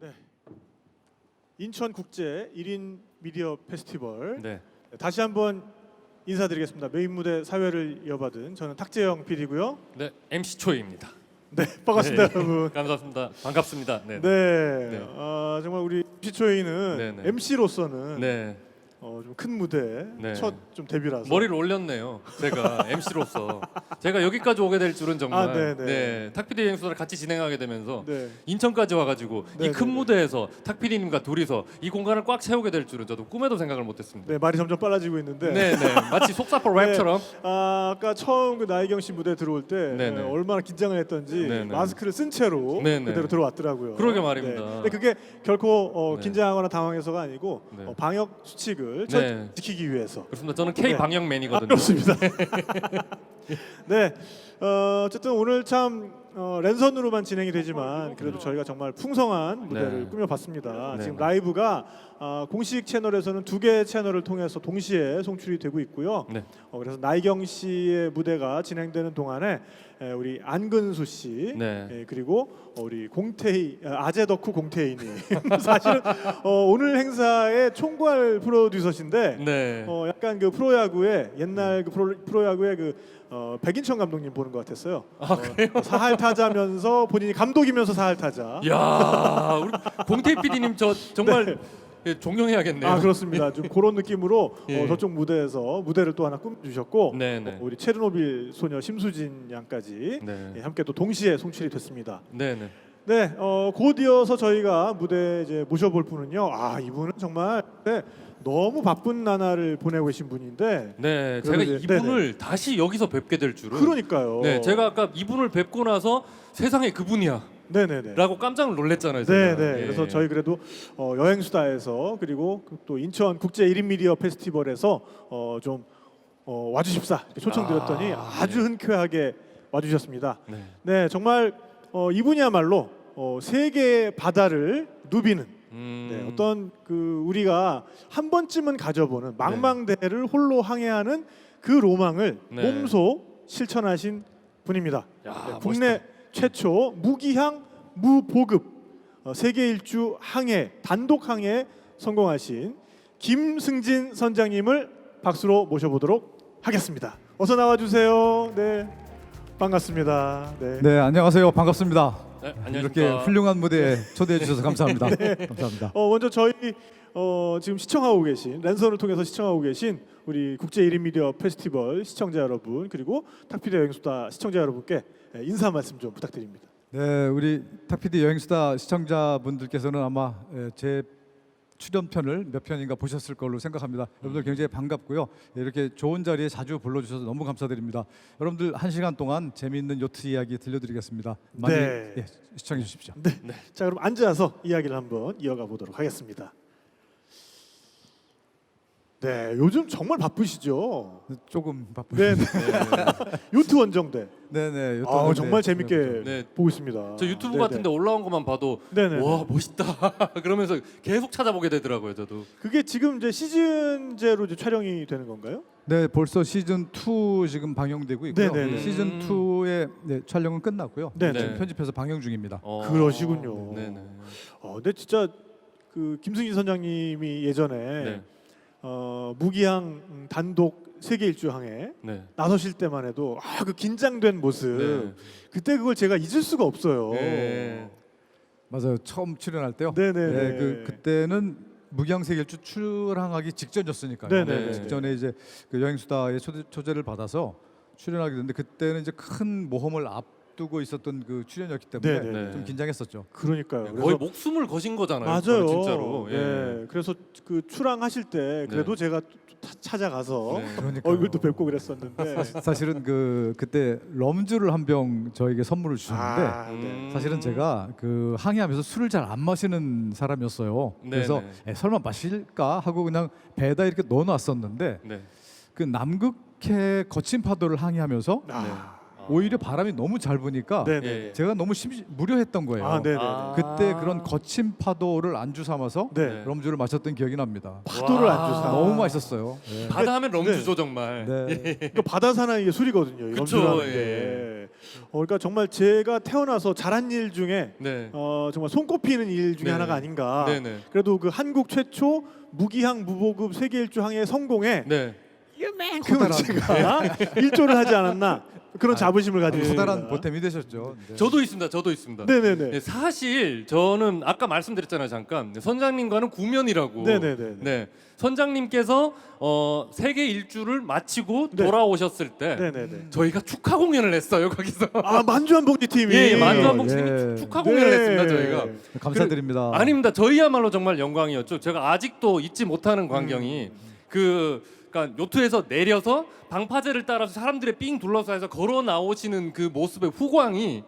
네. 인천국제 1인 미디어 페스티벌 네. 다시 한번 인사드리겠습니다. 메인 무대 사회를 이어받은 저는 탁재영 PD고요. 네, MC 초이입니다. 네, 반갑습니다, 네. 여러분. 감사합니다. 반갑습니다. 네. 네, 네. 정말 우리 피초이는 네, 네. MC로서는 네. 좀 큰 무대 네. 첫 좀 데뷔라서 머리를 올렸네요. 제가 MC로서 제가 여기까지 오게 될 줄은 정말. 아, 네, 네. 탁PD 행수를 같이 진행하게 되면서 네. 인천까지 와가지고 네, 이 큰 네, 네. 무대에서 탁PD님과 둘이서 이 공간을 꽉 채우게 될 줄은 저도 꿈에도 생각을 못했습니다. 네, 말이 점점 빨라지고 있는데. 네, 네. 마치 속사포 랩처럼. 아까 처음 그 나혜경 씨 무대 들어올 때 네, 네. 얼마나 긴장을 했던지 네, 네. 마스크를 쓴 채로 네, 네. 그대로 들어왔더라고요. 그러게 말입니다. 네. 근데 그게 결코 네. 긴장하거나 당황해서가 아니고 네. 방역 수칙을 네. 지키기 위해서. 그렇습니다. 저는 K 네. 방역맨이거든요. 그렇습니다. 네, 어쨌든 오늘 참 랜선으로만 진행이 되지만 그래도 저희가 정말 풍성한 무대를 네. 꾸며봤습니다. 네. 지금 라이브가 공식 채널에서는 2개의 채널을 통해서 동시에 송출이 되고 있고요. 네. 그래서 나이경 씨의 무대가 진행되는 동안에 우리 안근수 씨 네. 그리고 우리 공태희 아재 덕후 공태희님 사실은 오늘 행사의 총괄 프로듀서신데 네. 약간 그 프로야구의 옛날 그 프로야구의 그 백인천 감독님 보는 것 같았어요. 그래요? 사할 타자면서 본인이 감독이면서 사할 타자. 야, 우리 봉태희 PD님 저 정말 예, 존경해야겠네요. 아, 그렇습니다. 좀 그런 느낌으로 예. 저쪽 무대에서 무대를 또 하나 꾸며주셨고 네네. 우리 체르노빌 소녀 심수진 양까지 네. 함께 또 동시에 송출이 됐습니다. 네네. 네, 곧 이어서 저희가 무대에 이제 모셔볼 분은요. 이분은 정말 너무 바쁜 나날을 보내고 계신 분인데. 네, 그래도 제가 이제- 이분을 다시 여기서 뵙게 될 줄은. 그러니까요. 네, 제가 아까 이분을 뵙고 나서 세상에 그분이야라고 네네네. 깜짝 놀랐잖아요. 제가. 네네. 예. 그래서 저희 그래도 여행수다에서 그리고 또 인천 국제 1인 미디어 페스티벌에서 좀 와주십사 이렇게 초청드렸더니 아주 흔쾌하게 와주셨습니다. 네. 네, 정말 이분이야말로 세계의 바다를 누비는 네, 어떤 그 우리가 한 번쯤은 가져보는 망망대해를 홀로 항해하는 그 로망을 네. 몸소 실천하신 분입니다. 야, 국내 최초 무기향 무보급 세계 일주 항해 단독 항해 성공하신 김승진 선장님을 박수로 모셔보도록 하겠습니다. 어서 나와주세요. 네, 반갑습니다. 네. 네, 안녕하세요. 반갑습니다. 네, 이렇게 안녕하십니까. 훌륭한 무대에 초대해 주셔서 감사합니다. 감사합니다. 먼저 저희 지금 시청하고 계신 랜선을 통해서 시청하고 계신 우리 국제 1인 미디어 페스티벌 시청자 여러분 그리고 탁피디 여행수다 시청자 여러분께 인사 말씀 좀 부탁드립니다. 네, 우리 탁피디 여행수다 시청자분들께서는 아마 제 출연편을 몇 편인가 보셨을 걸로 생각합니다. 여러분들 굉장히 반갑고요. 이렇게 좋은 자리에 자주 불러주셔서 너무 감사드립니다. 여러분들 1시간 동안 재미있는 요트 이야기 들려드리겠습니다. 많이 네. 시청해 주십시오. 자, 그럼 앉아서 이야기를 한번 이어가 보도록 하겠습니다. 네, 요즘 정말 바쁘시죠? 조금 바쁘. 네, 요트 원정대. 네네. 정말 재밌게 네. 보고 있습니다. 저 유튜브 네네. 같은데 올라온 것만 봐도 네네. 와 멋있다 그러면서 계속 찾아보게 되더라고요. 저도. 그게 지금 이제 시즌제로 이제 촬영이 되는 건가요? 네, 벌써 시즌 2 지금 방영되고 있고요. 네네네. 시즌 2의 촬영은 끝났고요. 네네. 지금 편집해서 방영 중입니다. 그러시군요. 네네. 근데 진짜 그 김승진 선장님이 예전에 네. 무기향 단독 세계 일주 항해 네. 나서실 때만 해도 그 긴장된 모습 네. 그때 그걸 제가 잊을 수가 없어요. 네. 맞아요. 처음 출연할 때요. 네네네. 네, 그때는 무기향세계일주 출항하기 직전이었으니까요. 네네네. 직전에 이제 그 여행수다의 초대를 받아서 출연하게 됐는데 그때는 이제 큰 모험을 앞두고 있었던 그 출연이었기 때문에 네네네. 좀 긴장했었죠. 그러니까요. 거의 목숨을 거신 거잖아요. 맞아요. 그거는 진짜로. 예. 네. 그래서 그 출항하실 때 그래도 네. 제가 찾아가서 네. 그러니까요. 얼굴도 뵙고 그랬었는데. 사실은 그때 럼주를 한 병 저에게 선물을 주셨는데 네. 사실은 제가 그 항해하면서 술을 잘 안 마시는 사람이었어요. 그래서 네네. 설마 마실까 하고 그냥 배에다 이렇게 넣어놨었는데 네. 그 남극해 거친 파도를 항해하면서 오히려 바람이 너무 잘 부니까 네네. 예. 제가 너무 무료했던 거예요. 네네. 그때 그런 거친 파도를 안주 삼아서 네. 럼주를 마셨던 기억이 납니다. 파도를 와. 안 주사. 너무 맛있었어요. 네. 바다 하면 럼주죠 정말. 네. 이거 바다 사나이의 술이거든요. 그쵸, 럼주라는 예. 게. 그러니까 정말 제가 태어나서 잘한 일 중에 네. 정말 손꼽히는 일 중에 네. 하나가 아닌가. 네네. 그래도 그 한국 최초 무기항 무보급 세계 일주 항해 성공에 네. 이만큼은 제가 일조를 하지 않았나 그런 자부심을 가지고 커다란 있습니다. 보탬이 되셨죠. 네. 저도 있습니다. 저도 있습니다. 네네네. 네, 사실 저는 아까 말씀드렸잖아요. 잠깐 선장님과는 구면이라고. 네네네. 네. 선장님께서 세계 일주를 마치고 네. 돌아오셨을 때 네네네. 저희가 축하 공연을 했어요. 거기서. 아 만주한복지 팀이. 예, 만주한복 예. 팀이 축하 공연을 네. 했습니다. 저희가. 감사드립니다. 아닙니다. 저희야말로 정말 영광이었죠. 제가 아직도 잊지 못하는 광경이 그러니까 요트에서 내려서 방파제를 따라서 사람들의 삥 둘러싸여서 걸어 나오시는 그 모습의 후광이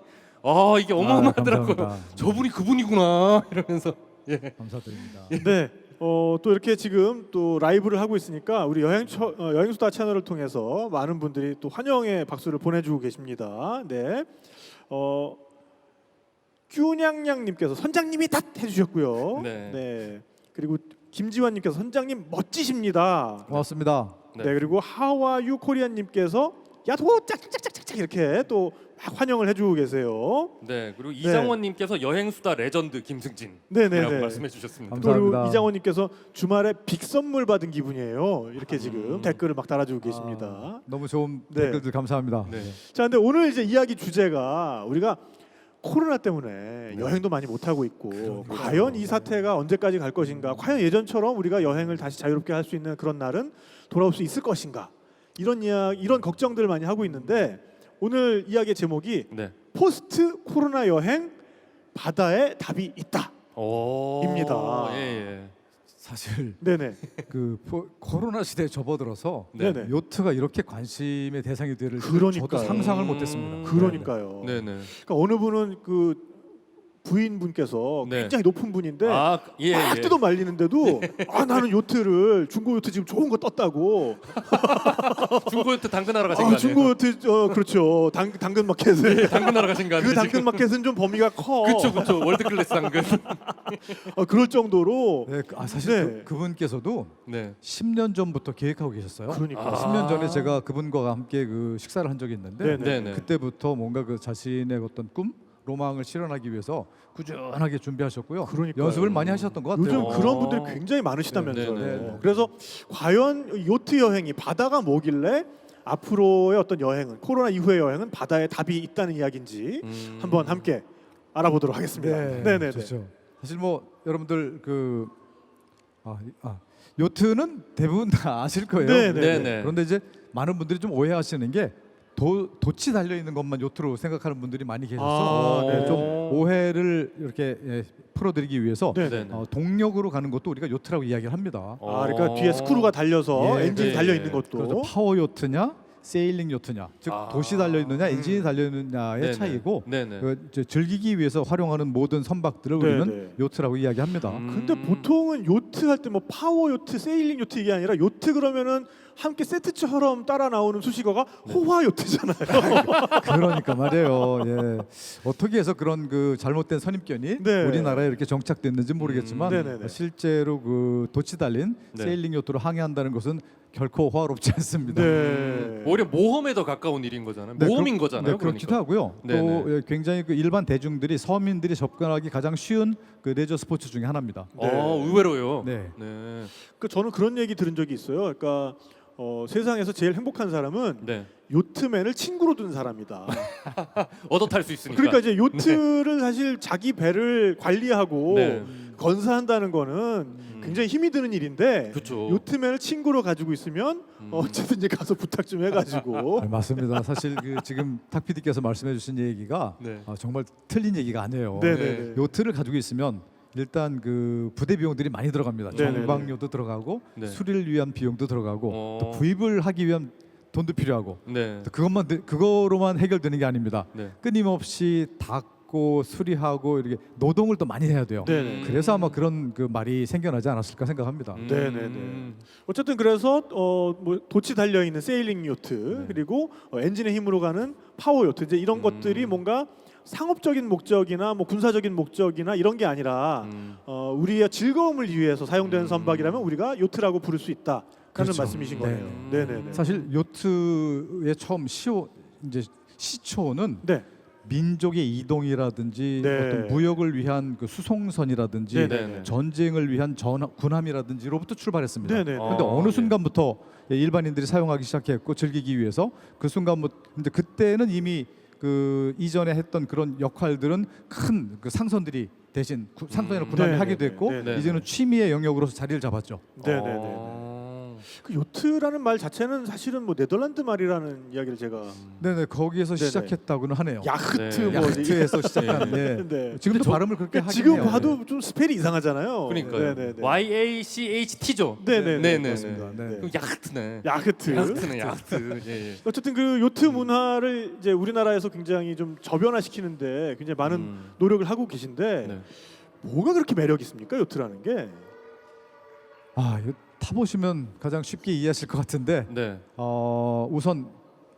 이게 어마어마하더라고요. 감사합니다. 저분이 그분이구나 이러면서 예. 감사드립니다. 네. 또 이렇게 지금 또 라이브를 하고 있으니까 우리 여행수다 채널을 통해서 많은 분들이 또 환영의 박수를 보내주고 계십니다. 네. 뀨냥냥님께서 선장님이 닷 해주셨고요. 네. 그리고 김지환님께서 선장님 멋지십니다. 고맙습니다. 네. 그리고 하와유 코리안님께서 야도 짝짝짝짝짝 이렇게 또 막 환영을 해주고 계세요. 네. 그리고 이장원님께서 여행수다 레전드 김승진 네네네. 라고 말씀해 주셨습니다. 또 그리고 감사합니다. 이장원님께서 주말에 빅 선물 받은 기분이에요. 이렇게 지금 댓글을 막 달아주고 계십니다. 너무 좋은 네. 댓글들 감사합니다. 네. 자, 근데 오늘 이제 이야기 주제가 우리가 코로나 때문에 여행도 많이 못 하고 있고 과연 이 사태가 언제까지 갈 것인가? 과연 예전처럼 우리가 여행을 다시 자유롭게 할 수 있는 그런 날은 돌아올 수 있을 것인가? 이런 걱정들을 많이 하고 있는데 오늘 이야기의 제목이 네. 포스트 코로나 여행 바다에 답이 있다. 입니다. 예, 예. 사실 네네. 그 코로나 시대에 접어들어서 네. 네네. 요트가 이렇게 관심의 대상이 되를 그러니까요. 저도 상상을 못했습니다. 그러니까요. 네, 네. 그러니까 어느 분은 그 부인분께서 네. 굉장히 높은 분인데 예, 막 예. 뜯어 말리는데도 나는 요트를 중고 요트 지금 좋은 거 떴다고. 중고 요트 당근하러 가신 거 아니에요? 중고 요트 그렇죠. 당근 마켓을. 네, 당근하러 가신 거 아니에요? 그 당근 마켓은 좀 범위가 커. 그렇죠. 월드 클래스 당근. 그럴 정도로. 네, 사실 네. 그분께서도 네. 10년 전부터 계획하고 계셨어요. 그러니까. 10년 전에 제가 그분과 함께 그 식사를 한 적이 있는데 네네. 네네. 그때부터 뭔가 그 자신의 어떤 꿈, 로망을 실현하기 위해서 꾸준하게 준비하셨고요. 그러니까요. 연습을 많이 하셨던 것 같아요. 요즘 어. 그런 분들이 굉장히 많으시다면서요. 네네. 그래서 과연 요트 여행이 바다가 뭐길래 앞으로의 어떤 여행은 코로나 이후의 여행은 바다에 답이 있다는 이야기인지 한번 함께 알아보도록 하겠습니다. 네네네. 좋죠. 사실 뭐 여러분들 요트는 대부분 다 아실 거예요. 네네. 네네. 그런데 이제 많은 분들이 좀 오해하시는 게 돛이 달려 있는 것만 요트로 생각하는 분들이 많이 계셔서 네. 좀 오해를 이렇게 풀어드리기 위해서 네네. 동력으로 가는 것도 우리가 요트라고 이야기를 합니다. 그러니까 뒤에 스크루가 달려서 예, 엔진이 네. 달려 있는 것도. 그래서 파워 요트냐, 세일링 요트냐, 즉 돛이 달려 있느냐, 엔진이 달려 있느냐의 네네. 차이고 네네. 이제 즐기기 위해서 활용하는 모든 선박들을 네네. 우리는 요트라고 이야기합니다. 근데 보통은 요트 할 때 뭐 파워 요트, 세일링 요트 이게 아니라 요트 그러면은 함께 세트처럼 따라 나오는 수식어가 호화 요트잖아요. 그러니까 말이에요. 예. 어떻게 해서 그런 그 잘못된 선입견이 네. 우리나라에 이렇게 정착됐는지 모르겠지만 네네네. 실제로 그 돛이 달린 네. 세일링 요트로 항해한다는 것은 결코 호화롭지 않습니다. 네. 오히려 모험에 더 가까운 일인 거잖아요. 모험인 거잖아요. 네, 그렇기도 그러니까. 하고요. 네네. 또 굉장히 그 일반 대중들이 서민들이 접근하기 가장 쉬운 그 레저 스포츠 중에 하나입니다. 의외로요. 네. 네. 저는 그런 얘기 들은 적이 있어요. 그러니까 세상에서 제일 행복한 사람은 네. 요트맨을 친구로 둔 사람이다. 얻어 탈 수 있으니까. 그러니까 이제 요트를 사실 자기 배를 관리하고 네. 건사한다는 거는 굉장히 힘이 드는 일인데 그렇죠. 요트맨을 친구로 가지고 있으면 언제든지 가서 부탁 좀 해가지고 맞습니다. 사실 그 지금 탁 PD께서 말씀해주신 얘기가 네. 정말 틀린 얘기가 아니에요. 네네네. 요트를 가지고 있으면 일단 그 부대 비용들이 많이 들어갑니다. 네네네. 정방료도 들어가고 네. 수리를 위한 비용도 들어가고 어. 또 구입을 하기 위한 돈도 필요하고 네. 또 그거로만 해결되는 게 아닙니다. 네. 끊임없이 닦고 수리하고 이렇게 노동을 또 많이 해야 돼요. 네네. 그래서 아마 그런 그 말이 생겨나지 않았을까 생각합니다. 네네네. 어쨌든 그래서 뭐 돛이 달려 있는 세일링 요트 그리고 엔진의 힘으로 가는 파워 요트 이제 이런 것들이 뭔가 상업적인 목적이나 뭐 군사적인 목적이나 이런 게 아니라 우리의 즐거움을 위해서 사용되는 선박이라면 우리가 요트라고 부를 수 있다라는 그렇죠. 말씀이신 네. 거네요. 네네네. 사실 요트의 처음 이제 시초는 네. 민족의 이동이라든지 네. 어떤 무역을 위한 그 수송선이라든지 네, 네, 네. 전쟁을 위한 군함이라든지로부터 출발했습니다. 네네. 그런데 아, 어느 네. 순간부터 일반인들이 사용하기 시작했고 즐기기 위해서 그 순간부터 근데 그때는 이미 그 이전에 했던 그런 역할들은 큰 그 상선들이 대신 상선이나 군함이 네, 하게 네, 됐고 네, 네. 이제는 취미의 영역으로서 자리를 잡았죠. 네네네. 그 요트라는 말 자체는 사실은 뭐 네덜란드 말이라는 이야기를 제가 네네 거기에서 네네. 시작했다고는 하네요. 야흐트 네. 뭐 야흐트에서 시작한 네. 예. 네. 지금도 저- 발음을 그렇게 하긴 지금 해요. 봐도 좀 스펠이 이상하잖아요. 그러니까요. 네네네. YACHT죠. 네네네. 네네네. 맞습니다. 네. 네. 그럼 야흐트네. 야흐트. 야흐트네. 야흐트. 예, 예. 어쨌든 그 요트 문화를 이제 우리나라에서 굉장히 좀 저변화시키는데 굉장히 많은 노력을 하고 계신데 네. 뭐가 그렇게 매력 있습니까 요트라는 게? 아, 이거 타보시면 가장 쉽게 이해하실 것 같은데 네. 우선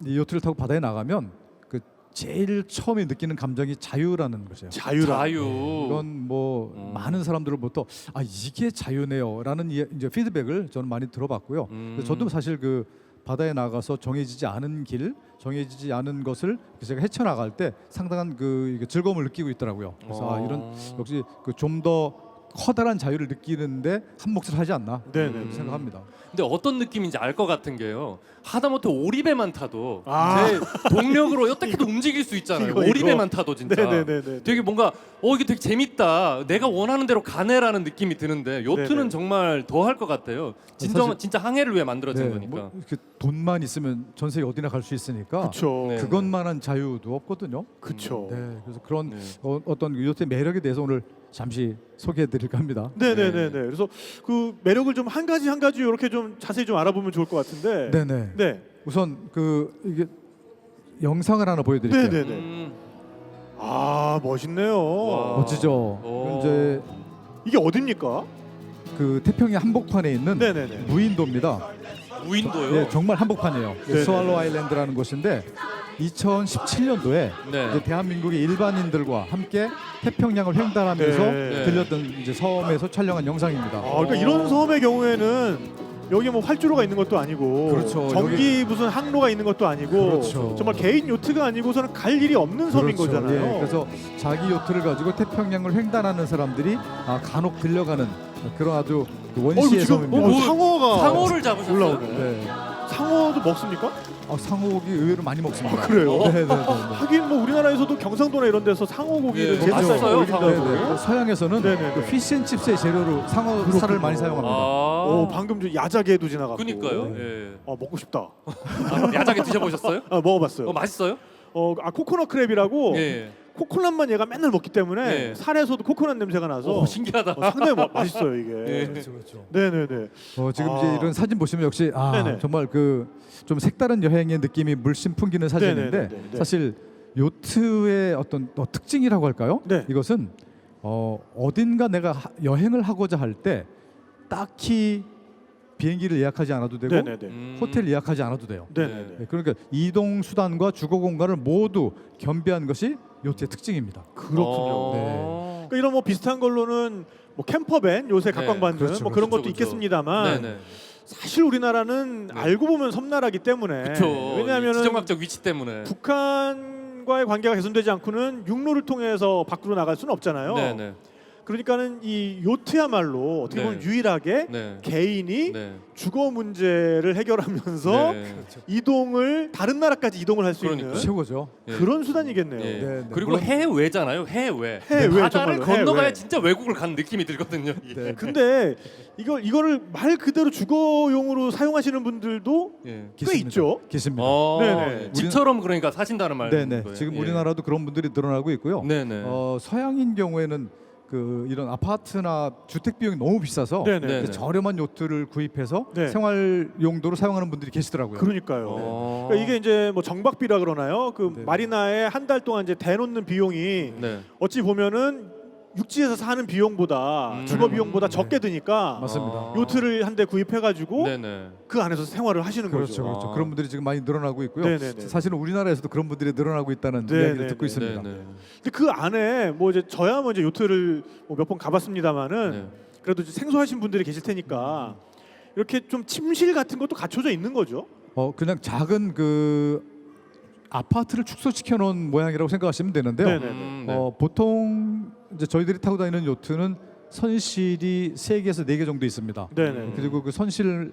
이 요트를 타고 바다에 나가면 그 제일 처음에 느끼는 감정이 자유라는 것이에요. 자유라. 자유. 이건 뭐 많은 사람들로부터 아 이게 자유네요라는 이제 피드백을 저는 많이 들어봤고요. 근데 저도 사실 그 바다에 나가서 정해지지 않은 길, 정해지지 않은 것을 제가 헤쳐나갈 때 상당한 그 이게 즐거움을 느끼고 있더라고요. 그래서 아, 이런 역시 그 좀 더 커다란 자유를 느끼는데 한 몫을 하지 않나 네네. 생각합니다. 근데 어떤 느낌인지 알 것 같은 게요. 하다못해 오리배만 타도 아. 제 동력으로 어떻게든 움직일 수 있잖아요. 이거. 오리배만 타도 진짜. 네네네네. 되게 뭔가 이게 되게 재밌다. 내가 원하는 대로 가네라는 느낌이 드는데 요트는 네네. 정말 더 할 것 같아요. 사실- 진짜 항해를 위해 만들어진 네, 거니까. 뭐 이렇게 돈만 있으면 전 세계 어디나 갈 수 있으니까 그렇죠. 네. 그것만한 자유도 없거든요. 그렇죠. 네, 그래서 그런 네. 어떤 요트의 매력에 대해서 오늘 잠시 소개해드릴까 합니다. 네네네네. 그래서 그 매력을 좀 한 가지 이렇게 좀 자세히 좀 알아보면 좋을 것 같은데. 네네. 네. 우선 그 이게 영상을 하나 보여드릴게요. 네네네. 아 멋있네요. 와. 멋지죠. 오. 이제 이게 어딥니까? 그 태평양 한복판에 있는 네네네. 음. 무인도입니다. 무인도요. 예, 정말 한복판이에요. 네네. 스왈로 아일랜드라는 곳인데 2017년도에 네. 대한민국의 일반인들과 함께 태평양을 횡단하면서 네. 들렸던 이제 섬에서 촬영한 영상입니다. 아, 그러니까 이런 섬의 경우에는 여기 뭐 활주로가 있는 것도 아니고 그렇죠. 전기 무슨 항로가 있는 것도 아니고 그렇죠. 정말 개인 요트가 아니고서는 갈 일이 없는 섬인 그렇죠. 거잖아요. 예, 그래서 자기 요트를 가지고 태평양을 횡단하는 사람들이 간혹 들려가는 그런 아주 그 원시의 지금 섬입니다. 뭐, 상어가 상어를 잡으셨어요? 올라오네. 네. 상어도 먹습니까? 상어고기 의외로 많이 먹습니다. 아, 그래요? 네. 하긴 뭐 우리나라에서도 경상도나 이런 데서 상어 고기를 네, 제일 맛있어요, 잘 올린다고. 상어. 서양에서는 네네네. 그 피쉬앤칩스의 재료로 상어 살을 많이 사용합니다. 아. 방금 좀 야자개도 지나갔고. 그니까요. 네. 예. 먹고 싶다. 야자게 드셔보셨어요? 먹어봤어요. 맛있어요? 코코넛 크랩이라고 예. 코코넛만 얘가 맨날 먹기 때문에 네. 살에서도 코코넛 냄새가 나서 오, 신기하다. 상당히 맛있어요 이게. 네. 그렇죠. 네네네. 지금 아. 이제 이런 사진 보시면 역시 네네. 정말 그 좀 색다른 여행의 느낌이 물씬 풍기는 사진인데 네네네네. 사실 요트의 어떤 특징이라고 할까요? 네. 이것은 어딘가 내가 여행을 하고자 할 때 딱히 비행기를 예약하지 않아도 되고 네네네. 호텔 예약하지 않아도 돼요. 네네네. 네, 그러니까 이동 수단과 주거 공간을 모두 겸비한 것이 요트의 특징입니다. 그렇군요. 네. 그러니까 이런 뭐 비슷한 걸로는 뭐 캠퍼밴 요새 네. 각광받는 그렇죠, 뭐 그런 그렇죠, 것도 그렇죠. 있겠습니다만 네네. 사실 우리나라는 알고 보면 섬나라기 때문에 그렇죠. 왜냐하면 지정학적 위치 때문에. 북한과의 관계가 개선되지 않고는 육로를 통해서 밖으로 나갈 수는 없잖아요. 네네. 그러니까는 이 요트야말로 어떻게 보면 네. 유일하게 네. 개인이 네. 주거 문제를 해결하면서 네. 이동을 다른 나라까지 이동을 할 수 있는 그러니까요. 최고죠. 예. 그런 수단이겠네요. 예. 네, 그리고 물론- 해외잖아요. 해외. 해외, 바다를 정말로, 건너가야 해외. 진짜 외국을 간 느낌이 들거든요. 네. 근데 이거를 말 그대로 주거용으로 사용하시는 분들도 예. 꽤 기습니다. 있죠. 기습니다. 네네. 집처럼 그러니까 사신다는 말. 네네. 거예요. 지금 예. 우리나라도 그런 분들이 늘어나고 있고요. 네네. 서양인 경우에는 그 이런 아파트나 주택 비용이 너무 비싸서 네네. 네네. 저렴한 요트를 구입해서 네. 생활 용도로 사용하는 분들이 계시더라고요. 그러니까요. 어. 그러니까 이게 이제 뭐 정박비라 그러나요? 그 네. 마리나에 한 달 동안 이제 대놓는 비용이 네. 어찌 보면은 육지에서 사는 비용보다 주거 비용보다 네. 적게 드니까 맞습니다. 요트를 한 대 구입해가지고 네네. 그 안에서 생활을 하시는 그렇죠, 거죠. 그렇죠. 아. 그런 분들이 지금 많이 늘어나고 있고요. 네네네. 사실은 우리나라에서도 그런 분들이 늘어나고 있다는 네네네. 이야기를 듣고 있습니다. 네네. 근데 그 안에 뭐 이제 저야 뭐 이제 요트를 몇 번 가봤습니다만은 네. 그래도 이제 생소하신 분들이 계실 테니까 이렇게 좀 침실 같은 것도 갖춰져 있는 거죠. 그냥 작은 그 아파트를 축소시켜 놓은 모양이라고 생각하시면 되는데요. 네네네. 네. 보통 이제 저희들이 타고 다니는 요트는 선실이 3개에서 4개 정도 있습니다. 네네. 그리고 그 선실에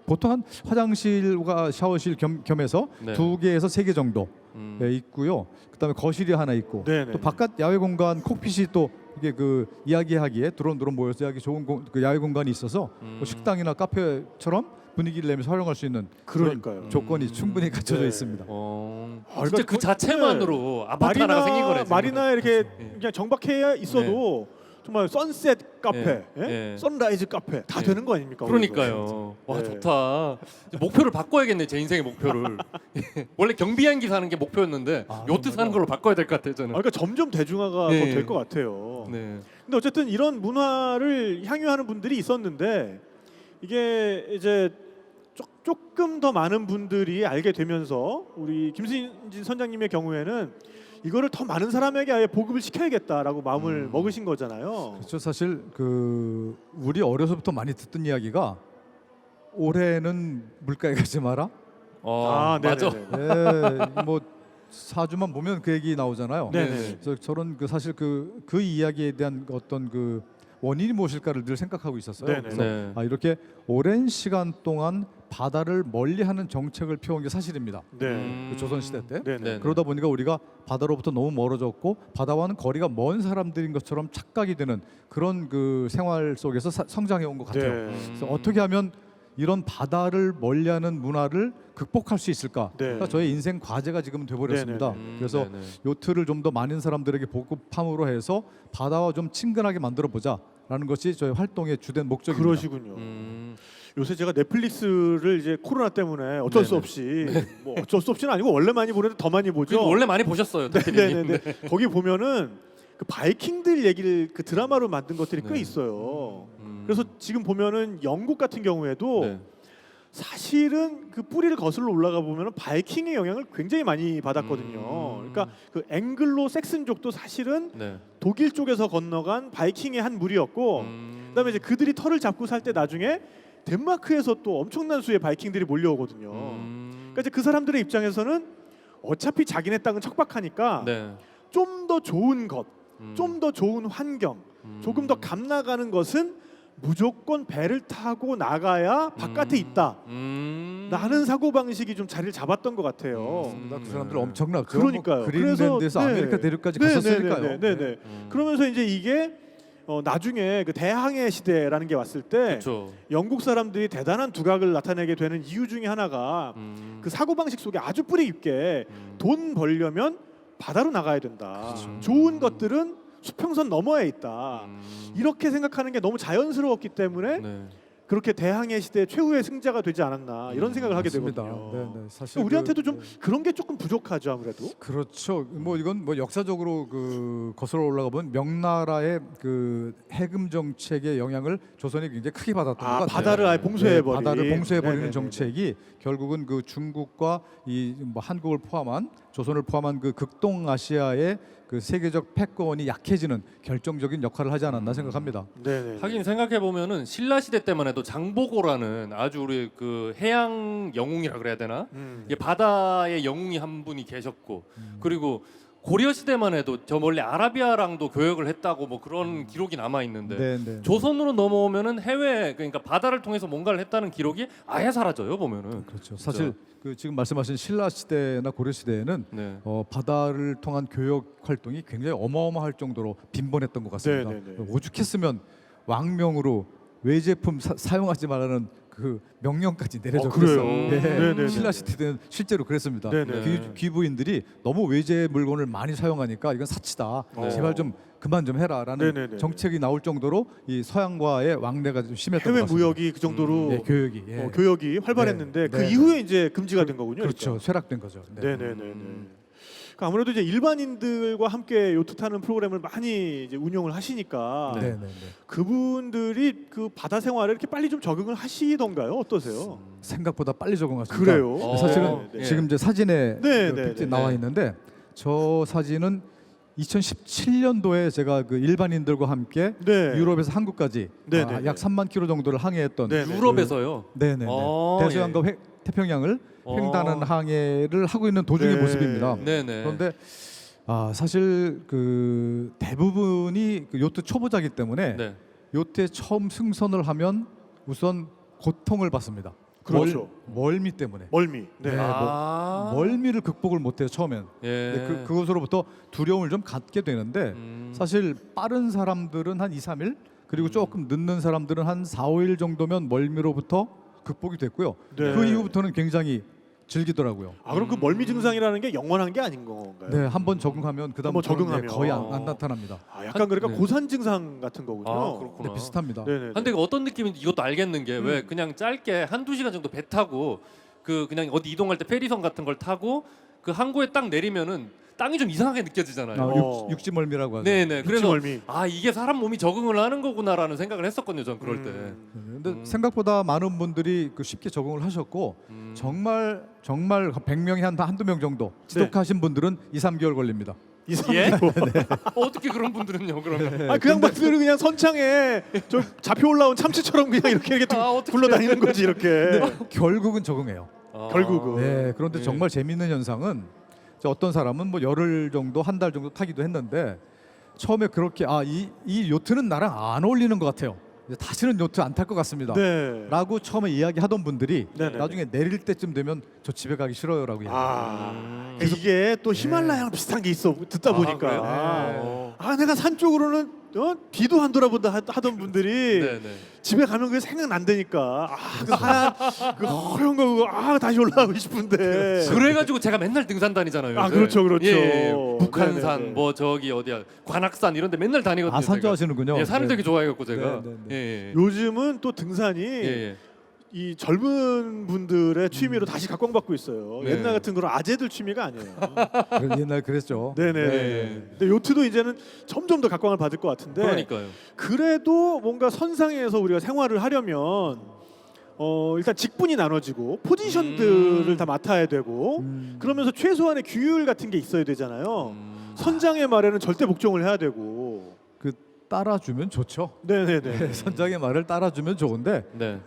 보통 한 화장실과 샤워실 겸해서 네. 2개에서 3개 정도 음. 있고요. 그다음에 거실이 하나 있고 네네. 또 바깥 야외 공간 콕핏이 또 이게 그 이야기하기에 드론드론 모여서 이야기 좋은 그 야외 공간이 있어서 뭐 식당이나 카페처럼 분위기를 내면서 활용할 수 있는 그런 그러니까요. 조건이 충분히 갖춰져 네. 있습니다. 아, 진짜 그러니까 그 자체만으로 아파트 마리나, 하나가 생긴 거네. 마리나에 이렇게 네. 그냥 정박해 있어도 정말 선셋 카페, 네. 예? 네. 선라이즈 카페 다 네. 되는 거 아닙니까? 그러니까요. 와 네. 좋다. 이제 목표를 바꿔야겠네 제 인생의 목표를. 원래 경비행기 사는 게 목표였는데 요트 사는 걸로 바꿔야 될 것 같아요 저는. 그러니까 점점 대중화가 네. 더 될 것 같아요. 네. 근데 어쨌든 이런 문화를 향유하는 분들이 있었는데 이게 이제 조금 더 많은 분들이 알게 되면서 우리 김신진 선장님의 경우에는 이거를 더 많은 사람에게 아예 보급을 시켜야겠다라고 마음을 먹으신 거잖아요. 그렇죠. 사실 그 우리 어려서부터 많이 듣던 이야기가 올해는 물가에 가지 마라. 맞아. 네네네. 뭐 사주만 보면 그 얘기 나오잖아요. 네네. 그래서 저는 그 사실 그 이야기에 대한 어떤 그 원인이 무엇일까를 늘 생각하고 있었어요. 네네. 그래서 네. 이렇게 오랜 시간 동안 바다를 멀리하는 정책을 펴온 게 사실입니다. 네. 그 조선 시대 때. 네네. 네. 그러다 보니까 우리가 바다로부터 너무 멀어졌고 바다와는 거리가 먼 사람들인 것처럼 착각이 되는 그런 그 생활 속에서 성장해 온 것 같아요. 네. 그래서 어떻게 하면 이런 바다를 멀리하는 문화를 극복할 수 있을까? 네. 그러니까 저의 인생 과제가 지금 돼버렸습니다. 네네네. 그래서 요트를 좀 더 많은 사람들에게 보급함으로 해서 바다와 좀 친근하게 만들어 보자라는 것이 저의 활동의 주된 목적입니다. 그러시군요. 요새 제가 넷플릭스를 이제 코로나 때문에 어쩔 수 네네. 없이 뭐 어쩔 수 없이는 아니고 원래 많이 보는데 더 많이 보죠. 그리고 원래 많이 보셨어요, 대표님. 네네네. 거기 보면은 그 바이킹들 얘기를 그 드라마로 만든 것들이 꽤 네. 있어요. 그래서 지금 보면은 영국 같은 경우에도 네. 사실은 그 뿌리를 거슬러 올라가 보면은 바이킹의 영향을 굉장히 많이 받았거든요. 그러니까 그 앵글로 섹슨족도 사실은 네. 독일 쪽에서 건너간 바이킹의 한 무리였고, 그다음에 이제 그들이 터를 잡고 살 때 나중에 덴마크에서 또 엄청난 수의 바이킹들이 몰려오거든요. 그러니까 이제 그 사람들의 입장에서는 어차피 자기네 땅은 척박하니까 네. 좀 더 좋은 것, 좀 더 좋은 환경, 조금 더 감 나가는 것은 무조건 배를 타고 나가야 바깥에 있다. 라는 사고 방식이 좀 자리를 잡았던 것 같아요. 그 사람들 엄청났죠. 그러니까요. 뭐 그린랜드에서 네. 아메리카 대륙까지 네, 갔었으니까요. 네네. 그러면서 이제 이게 나중에 그 대항해 시대라는 게 왔을 때 그렇죠. 영국 사람들이 대단한 두각을 나타내게 되는 이유 중에 하나가 그 사고 방식 속에 아주 뿌리 깊게 돈 벌려면 바다로 나가야 된다. 좋은 것들은 수평선 너머에 있다. 이렇게 생각하는 게 너무 자연스러웠기 때문에 네. 그렇게 대항해 시대 최후의 승자가 되지 않았나 이런 생각을 하게 맞습니다. 되거든요. 네. 사실 우리한테도 그, 좀 그런 게 조금 부족하죠 아무래도. 그렇죠. 뭐 이건 뭐 역사적으로 그 거슬러 올라가 보면 명나라의 그 해금 정책의 영향을 조선이 굉장히 크게 받았던 것 같아요. 바다를 아예 봉쇄해버린. 바다를 봉쇄해버리는 네네네네. 정책이 결국은 그 중국과 이 뭐 한국을 포함한 조선을 포함한 그 극동아시아의 그 세계적 패권이 약해지는 결정적인 역할을 하지 않았나 생각합니다. 네네. 하긴 생각해 보면은 신라 시대 때만 해도 장보고라는 아주 우리 그 해양 영웅이라 그래야 되나? 이게 바다의 영웅이 한 분이 계셨고 그리고 고려 시대만 해도 저 멀리 아라비아랑도 교역을 했다고 뭐 그런 기록이 남아 있는데 네. 조선으로 넘어오면은 해외 그러니까 바다를 통해서 뭔가를 했다는 기록이 아예 사라져요 보면은. 그렇죠. 사실 그 지금 말씀하신 신라 시대나 고려 시대에는 네. 바다를 통한 교역 활동이 굉장히 어마어마할 정도로 빈번했던 것 같습니다. 네네네. 오죽했으면 왕명으로 외제품 사용하지 말라는 그 명령까지 내려졌겠어요. 그래요? 네네네. 신라 시대 때는 실제로 그랬습니다. 네네. 귀부인들이 너무 외제 물건을 많이 사용하니까 이건 사치다. 네. 제발 좀 그만 좀 해라라는 네네네. 정책이 나올 정도로 이 서양과의 왕래가 좀 심했던 해외 것 같습니다. 무역이 그 정도로 네, 교역이 교역이 활발했는데 네. 그 네. 이후에 이제 금지가 된 거군요. 그렇죠. 그러니까. 쇠락된 거죠. 네. 네네네. 그러니까 아무래도 이제 일반인들과 함께 요트 타는 프로그램을 많이 이제 운영을 하시니까 네. 그분들이 그 바다 생활에 이렇게 빨리 좀 적응을 하시던가요? 어떠세요? 생각보다 빨리 적응하십니다. 그래요? 네, 사실은 네. 지금 이제 사진에 네, 그 네, PPT 네. 나와 있는데 저 사진은 2017년도에 제가 그 일반인들과 함께 네. 유럽에서 한국까지 네, 네, 약 네. 3만 킬로 정도를 항해했던 네, 네. 유럽에서요. 네네 아, 대서양과 태평양을 횡단하는 항해를 하고 있는 도중의 네. 모습입니다. 네네. 그런데 사실 그 대부분이 그 요트 초보자이기 때문에 네. 요트에 처음 승선을 하면 우선 고통을 받습니다. 그렇죠. 멀미 때문에. 멀미. 네. 네. 아. 멀미를 극복을 못해요 처음엔. 예. 네, 그것으로부터 두려움을 좀 갖게 되는데 사실 빠른 사람들은 한 2, 3일 그리고 조금 늦는 사람들은 한 4, 5일 정도면 멀미로부터 극복이 됐고요. 네. 그 이후부터는 굉장히 즐기더라고요. 아 그럼 그 멀미 증상이라는 게 영원한 게 아닌 건가요? 네, 한번 적응하면 한번 그다음부터 적응하면. 거의 안 나타납니다. 아 약간 그러니까 네. 고산 증상 같은 거군요. 아, 그렇구나. 네, 비슷합니다. 네네. 근데 이거 어떤 느낌인지 이것도 알겠는 게 왜 그냥 짧게 한두 시간 정도 배 타고 그 그냥 어디 이동할 때 페리선 같은 걸 타고 그 항구에 딱 내리면은 땅이 좀 이상하게 느껴지잖아요. 육지멀미라고 하죠. 네네. 그래서 멀미. 아 이게 사람 몸이 적응을 하는 거구나라는 생각을 했었거든요. 전 그럴 때. 근데 생각보다 많은 분들이 그 쉽게 적응을 하셨고 정말 100명이 한두 명 정도 지독하신 분들은 2, 3개월 걸립니다. 예? 이상하고. 어떻게 그런 분들은요? 그러면 아 그냥 막들은 그냥 선창에 저 잡혀 올라온 참치처럼 그냥 이렇게 어떡해. 굴러다니는 거지 이렇게. 결국은 적응해요. 결국은. 네, 그런데 예. 정말 재미있는 현상은 어떤 사람은 뭐 열흘 정도, 한 달 정도 타기도 했는데 처음에 그렇게 이 요트는 나랑 안 어울리는 것 같아요. 이제 다시는 요트 안 탈 것 같습니다. 네. 라고 처음에 이야기하던 분들이 네네. 나중에 내릴 때쯤 되면 저 집에 가기 싫어요라고 이야기해요. 아 이게 또 히말라야랑 비슷한 게 있어 듣다 보니까. 그래요? 내가 산 쪽으로는 뒤도 안 돌아본다 하던 분들이 네네. 집에 가면 그게 생각난다니까. 그 하얀 그 허연 거 그거 다시 올라가고 싶은데. 그래가지고 제가 맨날 등산 다니잖아요. 아, 요새. 그렇죠, 그렇죠. 예, 예. 북한산, 네네네. 뭐 저기 어디야, 관악산 이런데 맨날 다니거든요. 산 제가. 좋아하시는군요. 예, 산을 네. 되게 좋아해갖고 제가. 네, 네, 네. 예, 예. 요즘은 또 등산이 예, 예. 이 젊은 분들의 취미로 다시 각광받고 있어요. 네. 옛날 같은 그런 아재들 취미가 아니에요. 옛날 그랬죠. 네네. 네. 근데 요트도 이제는 점점 더 각광을 받을 것 같은데. 그러니까요. 그래도 뭔가 선상에서 우리가 생활을 하려면 일단 직분이 나눠지고 포지션들을 다 맡아야 되고 그러면서 최소한의 규율 같은 게 있어야 되잖아요. 선장의 말에는 절대 복종을 해야 되고. 그 따라주면 좋죠. 네네네. 선장의 말을 따라주면 좋은데 네.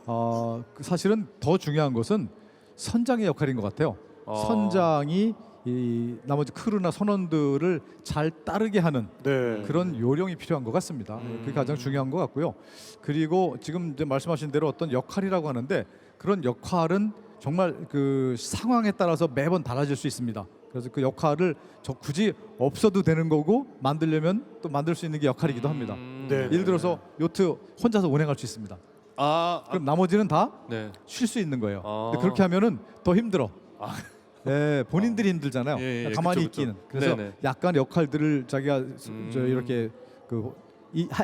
사실은 더 중요한 것은 선장의 역할인 것 같아요. 선장이 이 나머지 크루나 선원들을 잘 따르게 하는 네. 그런 요령이 필요한 것 같습니다. 그게 가장 중요한 것 같고요. 그리고 지금 이제 말씀하신 대로 어떤 역할이라고 하는데 그런 역할은 정말 그 상황에 따라서 매번 달라질 수 있습니다. 그래서 그 역할을 굳이 없어도 되는 거고 만들려면 또 만들 수 있는 게 역할이기도 합니다. 네. 예를 들어서 요트 혼자서 운행할 수 있습니다. 그럼 나머지는 다 쉴 수 네. 있는 거예요. 근데 그렇게 하면은 더 힘들어. 네, 본인들이 힘들잖아요. 예, 가만히 그쵸, 그쵸. 있기는. 그래서 네네. 약간 역할들을 자기가 저 이렇게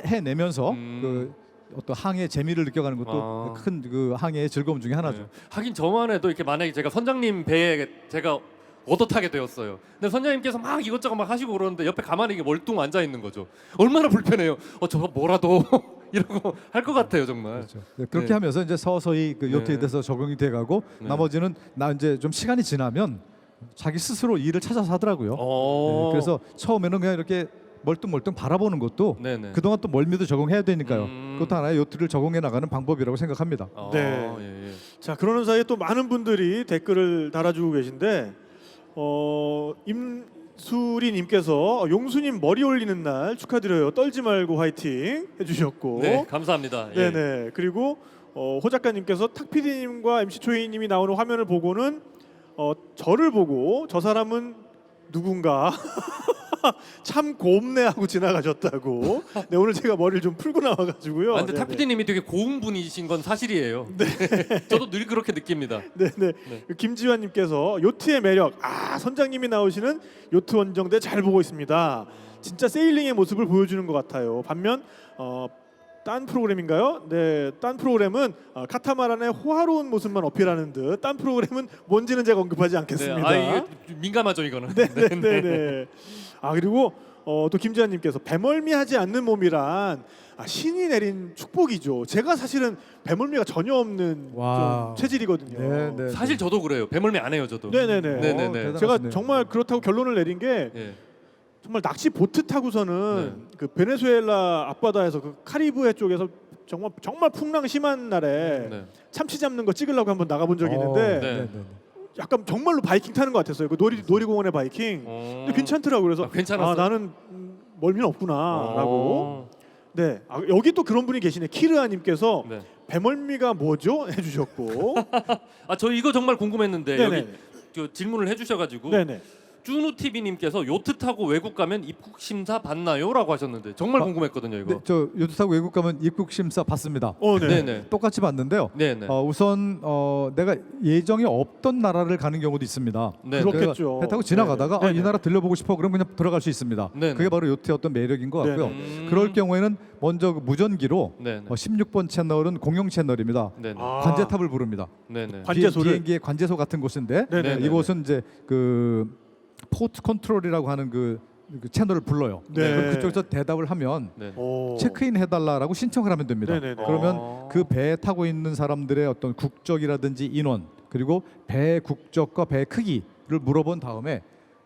해내면서 그 어떤 항해의 재미를 느껴가는 것도 큰 그 항해의 즐거움 중에 하나죠. 네. 하긴 저만 해도 이렇게 만약에 제가 선장님 배에 제가 얻어 타게 되었어요. 근데 선장님께서 막 이것저것 막 하시고 그러는데 옆에 가만히 이렇게 멀뚱 앉아 있는 거죠. 얼마나 불편해요. 저거 뭐라도 이러고 할 것 같아요 정말. 그렇죠. 네, 그렇게 네. 하면서 이제 서서히 그 요트에 네. 대해서 적응이 돼가고 네. 나머지는 나 이제 좀 시간이 지나면 자기 스스로 일을 찾아서 하더라고요. 어. 네, 그래서 처음에는 그냥 이렇게 멀뚱멀뚱 바라보는 것도 네네. 그동안 또 멀미도 적응해야 되니까요. 음. 그것도 하나의 요트를 적응해 나가는 방법이라고 생각합니다. 네. 예, 예. 자 그러는 사이에 또 많은 분들이 댓글을 달아주고 계신데 임수리님께서 용수님 머리 올리는 날 축하드려요. 떨지 말고 화이팅 해주셨고. 네, 감사합니다. 예. 네네. 그리고 호 작가님께서 탁PD님과 MC 초이님이 나오는 화면을 보고는 저를 보고 저 사람은 누군가 참 곱네 하고 지나가셨다고. 네, 오늘 제가 머리를 좀 풀고 나와가지고요. 근데 네네. 탁피디님이 되게 고운 분이신 건 사실이에요. 네. 저도 늘 그렇게 느낍니다. 네네. 네. 김지환님께서 요트의 매력. 선장님이 나오시는 요트 원정대 잘 보고 있습니다. 진짜 세일링의 모습을 보여주는 것 같아요. 반면 딴 프로그램인가요? 네, 딴 프로그램은 카타마란의 호화로운 모습만 어필하는 듯. 딴 프로그램은 뭔지는 제가 언급하지 않겠습니다. 네, 이게 민감하죠 이거는. 네네네. 그리고 또 김지환님께서 배멀미하지 않는 몸이란 신이 내린 축복이죠. 제가 사실은 배멀미가 전혀 없는 와. 좀 체질이거든요. 네, 네. 사실 저도 그래요. 배멀미 안 해요 저도. 네네네. 네네네. 대단하시네요. 제가 정말 그렇다고 결론을 내린 게 예. 정말 낚시 보트 타고서는 그 베네수엘라 앞바다에서 그 카리브해 쪽에서 정말 풍랑 심한 날에 네. 참치 잡는 거 찍으려고 한번 나가본 적이 있는데 네. 약간 정말로 바이킹 타는 것 같았어요. 그 놀이공원의 바이킹. 근데 괜찮더라고요. 그래서 괜찮았어. 나는 멀미는 없구나라고. 네, 여기 또 그런 분이 계시네. 키르아님께서 네. 배멀미가 뭐죠? 해주셨고. 저 이거 정말 궁금했는데 네네. 여기 그 질문을 해주셔가지고 네네. 쭈누 TV님께서 요트 타고 외국 가면 입국 심사 받나요?라고 하셨는데 정말 궁금했거든요 이거. 네, 저 요트 타고 외국 가면 입국 심사 받습니다. 네. 네네. 똑같이 받는데요. 네네. 우선 내가 예정이 없던 나라를 가는 경우도 있습니다. 네. 그렇겠죠. 배 타고 지나가다가 네네. 이 나라 들려보고 싶어 그럼 그냥 들어갈 수 있습니다. 네네. 그게 바로 요트의 어떤 매력인 것 같고요. 네네. 그럴 경우에는 먼저 그 무전기로 네네. 16번 채널은 공용 채널입니다. 네네. 관제탑을 부릅니다. 네네. 관제소를? 비행기의 관제소 같은 곳인데 네네. 이곳은 이제 그 포트 컨트롤이라고 하는 그 채널을 불러요. 네. 그럼 그쪽에서 대답을 하면 네네. 체크인 해달라고 신청을 하면 됩니다. 네네네. 그러면 그 배에 타고 있는 사람들의 어떤 국적이라든지 인원 그리고 배의 국적과 배의 크기를 물어본 다음에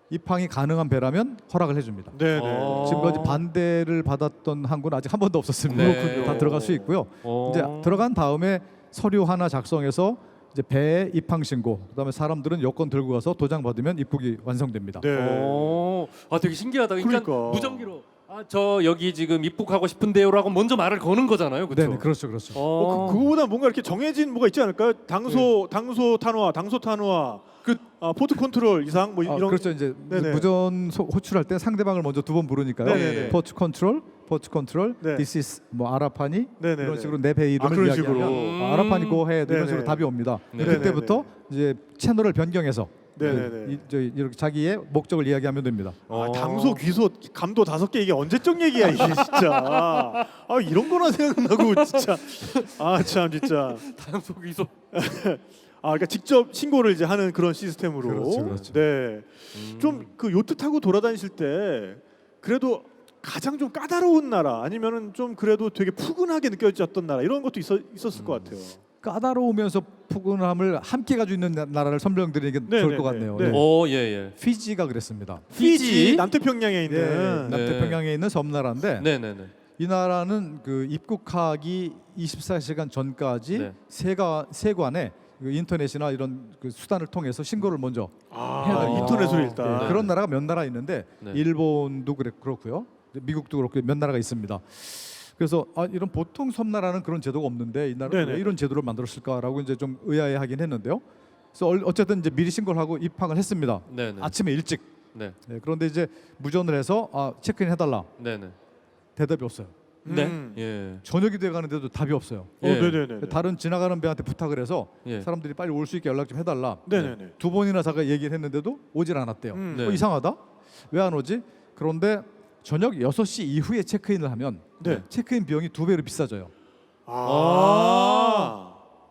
입항이 가능한 배라면 허락을 해줍니다. 네네. 지금까지 반대를 받았던 항구는 아직 한 번도 없었습니다. 그렇군요. 다 들어갈 수 있고요. 이제 들어간 다음에 서류 하나 작성해서 이제 배에 입항 신고, 그다음에 사람들은 여권 들고 가서 도장 받으면 입국이 완성됩니다. 네. 되게 신기하다. 그러니까, 그러니까. 무전기로 저 여기 지금 입국하고 싶은데요라고 먼저 말을 거는 거잖아요, 그렇죠? 네, 그렇죠, 그렇죠. 그거보다 뭔가 이렇게 정해진 뭐가 있지 않을까요? 당소 탄호와 포트 컨트롤 이상 뭐 이런. 그렇죠. 이제 네네. 무전 호출할 때 상대방을 먼저 두 번 부르니까요. 네네네. 포트 컨트롤, 네. this is 뭐 아라파니 네네네. 이런 식으로 내 배 이름을 그런 이야기하면 식으로. 아라파니 고해 이런 네네. 식으로 답이 옵니다. 네네네. 그때부터 이제 채널을 변경해서 네네네. 이렇게 자기의 목적을 이야기하면 됩니다. 당소, 귀소, 감도 5개 이게 언제적 얘기야 이게 진짜. 이런 거나 생각나고 진짜. 참 진짜. 단속 이소. 그러니까 직접 신고를 이제 하는 그런 시스템으로. 그렇죠. 네. 좀 그 요트 타고 돌아다니실 때 그래도 가장 좀 까다로운 나라 아니면은 좀 그래도 되게 푸근하게 느껴졌던 나라 이런 것도 있었을 것 같아요. 까다로우면서 푸근함을 함께 가지고 있는 나라를 설명드리는 게 좋을 것 같네요. 네. 예. 피지가 그랬습니다. 피지 남태평양에 있는. 네, 남태평양에 있는 섬나라인데 네네네. 이 나라는 그 입국하기 24시간 전까지 네. 세관에 그 인터넷이나 이런 그 수단을 통해서 신고를 먼저 해야 됩니다. 인터넷으로 일단. 네. 그런 나라가 몇 나라 있는데 네. 일본도 그렇고요, 미국도 그렇고 몇 나라가 있습니다. 그래서 이런 보통 섬나라는 그런 제도가 없는데 이 나라는 네네. 왜 이런 제도를 만들었을까라고 이제 좀 의아해하긴 했는데요. 그래서 어쨌든 이제 미리 신고를 하고 입항을 했습니다. 네네. 아침에 일찍. 네. 네, 그런데 이제 무전을 해서 체크인 해달라. 네네. 대답이 없어요. 네. 예. 저녁이 돼가는데도 답이 없어요. 예. 네네네. 다른 지나가는 배한테 부탁을 해서 예. 사람들이 빨리 올 수 있게 연락 좀 해달라. 네네네. 두 번이나 제가 얘기를 했는데도 오질 않았대요. 네. 이상하다. 왜 안 오지? 그런데 저녁 6시 이후에 체크인을 하면 네. 체크인 비용이 2배로 비싸져요.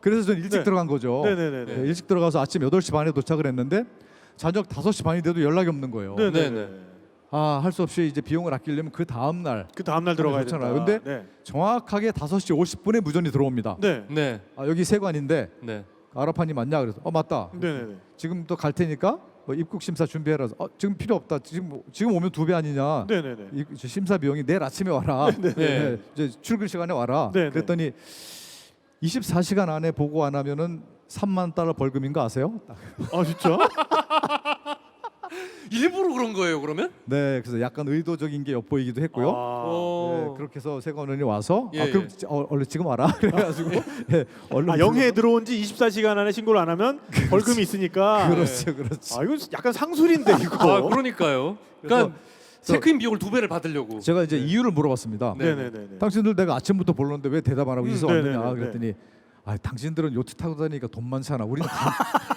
그래서 저는 일찍 네. 들어간 거죠. 네네네. 네, 일찍 들어가서 아침 8시 반에 도착을 했는데 저녁 5시 반이 돼도 연락이 없는 거예요. 네네네. 할 수 없이 이제 비용을 아끼려면 그 다음 날 그 다음 날 들어가야 그렇잖아요. 된다. 근데 정확하게 5시 50분에 무전이 들어옵니다. 네. 네. 여기 세관인데 네. 아라파니 맞냐? 그래서 맞다. 네네네. 지금 또 갈 테니까 뭐 입국 심사 준비해라. 지금 필요 없다. 지금 오면 2배 아니냐? 네네네. 심사 비용이 내일 아침에 와라. 네. 이제 출근 시간에 와라. 네네. 그랬더니 24시간 안에 보고 안 하면은 3만 달러 벌금인 거 아세요? 진짜? 일부러 그런 거예요, 그러면? 네, 그래서 약간 의도적인 게 엿보이기도 했고요. 네, 그렇게 해서 세관원이 와서 예, 그럼 얼른 지금 와라. 그래가지고 얼른 영해에 들어온 지 24시간 안에 신고를 안 하면 벌금이 있으니까. 그렇죠. 이거 약간 상술인데 이거. 그러니까요. 그러니까 체크인 비용을 2배를 받으려고. 제가 이제 이유를 물어봤습니다. 네네네. 당신들 내가 아침부터 불렀는데 왜 대답 안 하고 있어 왔느냐? 네네네. 그랬더니 당신들은 요트 타고 다니니까 돈 많잖아. 우리는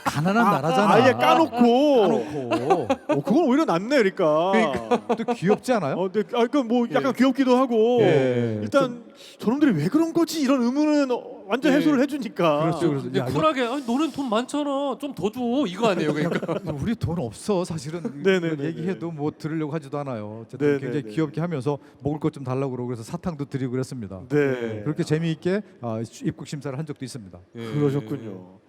가난한 나라잖아. 아예 까놓고. 까놓고. 그건 오히려 낫네, 그러니까. 또 귀엽지 않아요? 네, 뭐 약간 귀엽기도 하고. 예. 일단 저놈들이 왜 그런 거지 이런 의문은 완전 해소를 해주니까. 그렇죠. 그래서 근데 쿨하게 너는 돈 많잖아. 좀 더 줘. 이거 아니에요, 그러니까. 우리 돈 없어 사실은. 네네네. 얘기해도 뭐 들으려고 하지도 않아요. 어쨌든 네네네. 굉장히 귀엽게 하면서 먹을 것 좀 달라고 그러고 그래서 사탕도 드리고 그랬습니다. 네. 그렇게 재미있게 입국 심사를 한 적도 있습니다. 그러셨군요.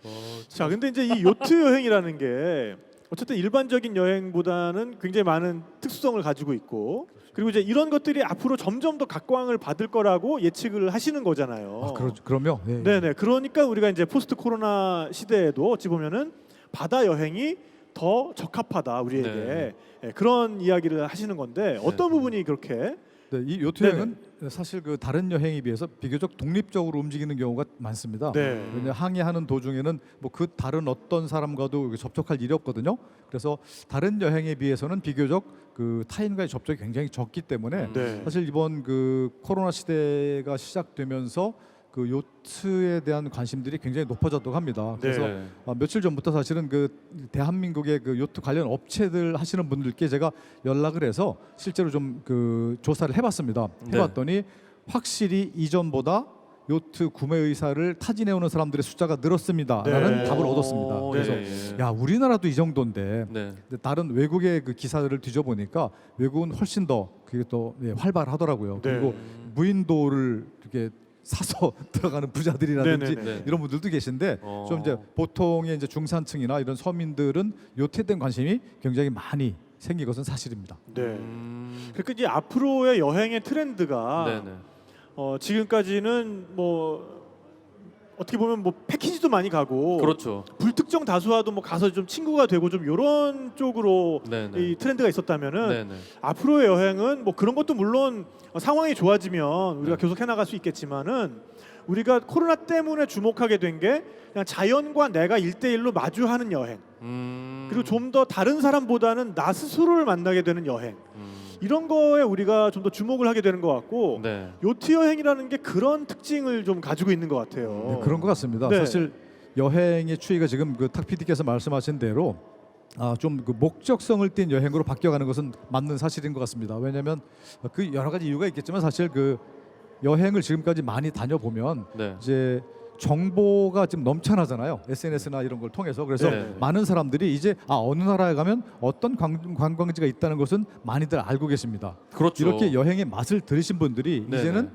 자, 근데 이제 이 요트 여행이라는 게 어쨌든 일반적인 여행보다는 굉장히 많은 특수성을 가지고 있고 그리고 이제 이런 것들이 앞으로 점점 더 각광을 받을 거라고 예측을 하시는 거잖아요. 그럼요. 예. 네네. 그러니까 우리가 이제 포스트 코로나 시대에도 어찌 보면은 바다 여행이 더 적합하다 우리에게 네. 예, 그런 이야기를 하시는 건데 어떤 부분이 그렇게 네, 이 요트 여행은 사실 그 다른 여행에 비해서 비교적 독립적으로 움직이는 경우가 많습니다. 네. 왜냐 항해하는 도중에는 뭐 그 다른 어떤 사람과도 접촉할 일이 없거든요. 그래서 다른 여행에 비해서는 비교적 그 타인과의 접촉이 굉장히 적기 때문에 네. 사실 이번 그 코로나 시대가 시작되면서 그 요트에 대한 관심들이 굉장히 높아졌다고 합니다. 그래서 네. 며칠 전부터 사실은 그 대한민국의 그 요트 관련 업체들 하시는 분들께 제가 연락을 해서 실제로 좀 그 조사를 해봤습니다. 네. 해봤더니 확실히 이전보다 요트 구매 의사를 타진해 오는 사람들의 숫자가 늘었습니다라는 네. 답을 얻었습니다. 오, 그래서 예, 예. 야 우리나라도 이 정도인데 네. 근데 다른 외국의 그 기사들을 뒤져보니까 외국은 훨씬 더 그게 또 활발하더라고요. 네. 그리고 무인도를 이렇게 사서 들어가는 부자들이라든지 네네네. 이런 분들도 계신데 어. 좀 이제 보통의 이제 중산층이나 이런 서민들은 요트에 대한 관심이 굉장히 많이 생긴 것은 사실입니다. 네. 음. 그러니까 이제 앞으로의 여행의 트렌드가 네네. 지금까지는 뭐 어떻게 보면 뭐 패키지도 많이 가고 그렇죠. 불특정 다수와도 뭐 가서 좀 친구가 되고 좀 이런 쪽으로 네네. 이 트렌드가 있었다면은 네네. 앞으로의 여행은 뭐 그런 것도 물론 상황이 좋아지면 우리가 네. 계속 해나갈 수 있겠지만은 우리가 코로나 때문에 주목하게 된 게 그냥 자연과 내가 1대1로 마주하는 여행 그리고 좀 더 다른 사람보다는 나 스스로를 만나게 되는 여행 이런 거에 우리가 좀 더 주목을 하게 되는 것 같고 네. 요트 여행이라는 게 그런 특징을 좀 가지고 있는 것 같아요. 네, 그런 것 같습니다. 네. 사실 여행의 추이가 지금 그 탁 PD께서 말씀하신 대로 좀 그 목적성을 띈 여행으로 바뀌어가는 것은 맞는 사실인 것 같습니다. 왜냐하면 그 여러 가지 이유가 있겠지만 사실 그 여행을 지금까지 많이 다녀보면 네. 이제 정보가 지금 넘쳐나잖아요. SNS나 이런 걸 통해서. 그래서 네. 많은 사람들이 이제 어느 나라에 가면 어떤 관광지가 있다는 것은 많이들 알고 계십니다. 그렇죠. 이렇게 여행의 맛을 들으신 분들이 네네. 이제는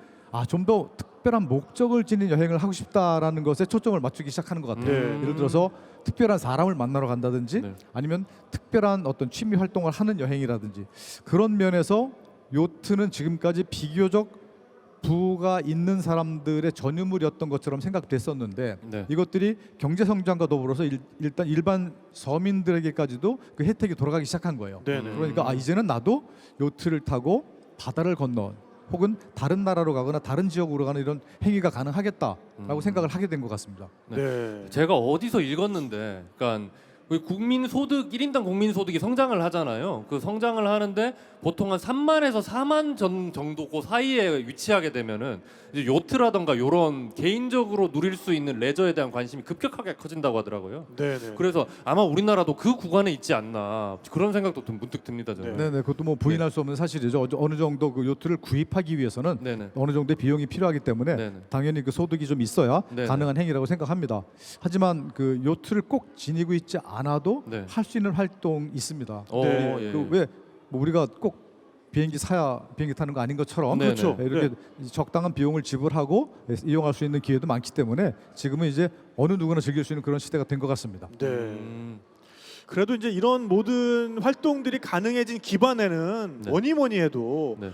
좀 더 특별한 목적을 지닌 여행을 하고 싶다라는 것에 초점을 맞추기 시작하는 것 같아요. 네. 예를 들어서 특별한 사람을 만나러 간다든지 네. 아니면 특별한 어떤 취미 활동을 하는 여행이라든지 그런 면에서 요트는 지금까지 비교적 부가 있는 사람들의 전유물이었던 것처럼 생각됐었는데 네. 이것들이 경제 성장과 더불어서 일단 일반 서민들에게까지도 그 혜택이 돌아가기 시작한 거예요. 네네. 그러니까 이제는 나도 요트를 타고 바다를 건너 혹은 다른 나라로 가거나 다른 지역으로 가는 이런 행위가 가능하겠다라고 생각을 하게 된 것 같습니다. 네. 제가 어디서 읽었는데, 그러니까 국민 소득 1인당 국민 소득이 성장을 하잖아요. 그 성장을 하는데 보통 한 3만에서 4만 정도 그 사이에 위치하게 되면은 이제 요트라던가 이런 개인적으로 누릴 수 있는 레저에 대한 관심이 급격하게 커진다고 하더라고요. 네네. 그래서 아마 우리나라도 그 구간에 있지 않나 그런 생각도 문득 듭니다. 저는. 네네, 그것도 뭐 부인할 수 없는 사실이죠. 어느 정도 그 요트를 구입하기 위해서는 네네. 어느 정도의 비용이 필요하기 때문에 네네. 당연히 그 소득이 좀 있어야 네네. 가능한 행위라고 생각합니다. 하지만 그 요트를 꼭 지니고 있지 않아도 네. 할 수 있는 활동 있습니다. 오, 네. 예. 왜 뭐 우리가 꼭 비행기 사야 비행기 타는 거 아닌 것처럼 네네. 그렇죠. 이렇게 적당한 비용을 지불하고 이용할 수 있는 기회도 많기 때문에 지금은 이제 어느 누구나 즐길 수 있는 그런 시대가 된 것 같습니다. 네. 음, 그래도 이제 이런 모든 활동들이 가능해진 기반에는 네. 뭐니 뭐니 해도 네.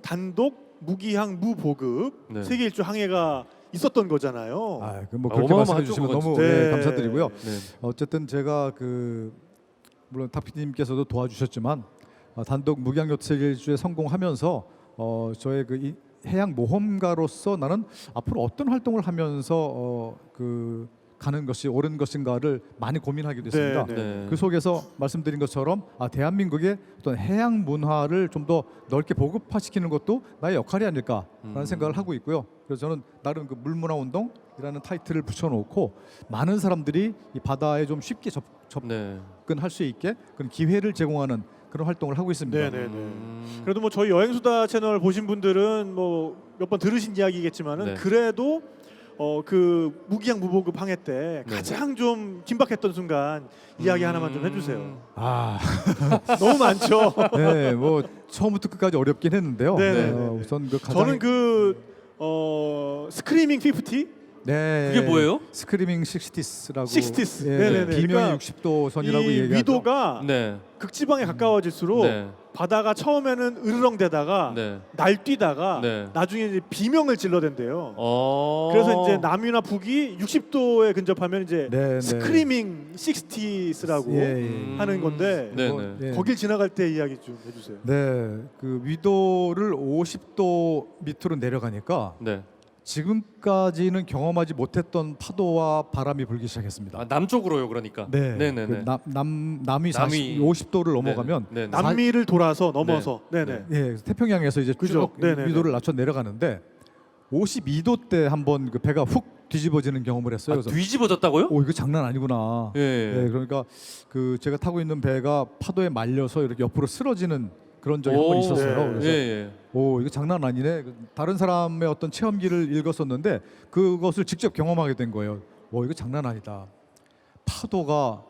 단독 무기항 무보급 네. 세계 일주 항해가 있었던 거잖아요. 뭐 그렇게 어마어마하죠, 말씀해 주시면 그건 너무 진짜. 네. 감사드리고요. 네. 어쨌든 제가 그 물론 탁 PD님께서도 도와주셨지만 단독 무기항 요트 세계 일주에 성공하면서 저의 그 해양 모험가로서 나는 앞으로 어떤 활동을 하면서 그 가는 것이 옳은 것인가를 많이 고민하게 됐습니다. 네, 네. 그 속에서 말씀드린 것처럼 대한민국의 어떤 해양 문화를 좀 더 넓게 보급화시키는 것도 나의 역할이 아닐까라는 생각을 하고 있고요. 그래서 저는 나름 그 물문화 운동이라는 타이틀을 붙여놓고 많은 사람들이 이 바다에 좀 쉽게 네. 접근할 수 있게 그런 기회를 제공하는 그런 활동을 하고 있습니다. 네네네. 그래도 뭐 저희 여행수다 채널 보신 분들은 뭐 몇 번 들으신 이야기겠지만은 네. 그래도 그 무기항 무보급 항해 때 네. 가장 좀 긴박했던 순간 이야기 하나만 좀 해주세요. 아, 너무 많죠. 네, 뭐 처음부터 끝까지 어렵긴 했는데요. 네네네. 우선 그 가장 저는 그 스크리밍 50 네. 그게 뭐예요? 스크리밍 60스라고. 60s. 예, 네네네. 비명 그러니까 60도 선이라고 이 얘기하죠. 위도가 네. 극지방에 가까워질수록 네. 바다가 처음에는 으르렁대다가 네. 날뛰다가 네. 나중에 이제 비명을 질러댄대요. 어. 그래서 이제 남이나 북이 60도에 근접하면 이제 네, 네. 스크리밍 60s라고 예, 예. 하는 건데 네, 뭐, 네. 예. 거길 지나갈 때 이야기 좀 해주세요. 네, 그 위도를 50도 밑으로 내려가니까 네. 지금까지는 경험하지 못했던 파도와 바람이 불기 시작했습니다. 아, 남쪽으로요, 그러니까. 네, 네, 네, 그 네. 남이 50도를 넘어가면 네, 네. 남미를 돌아서 넘어서 네네. 예, 태평양에서 이제 그죠. 쭉 네네네. 위도를 낮춰 내려가는데 52도 때 한번 그 배가 훅 뒤집어지는 경험을 했어요. 아, 그래서 뒤집어졌다고요? 오 이거 장난 아니구나. 예. 예, 그러니까 그 제가 타고 있는 배가 파도에 말려서 이렇게 옆으로 쓰러지는 그런 적이 한 번 오, 있었어요. 네. 그래서 예, 예. 오 이거 장난 아니네. 다른 사람의 어떤 체험기를 읽었었는데 그것을 직접 경험하게 된 거예요. 오 이거 장난 아니다. 파도가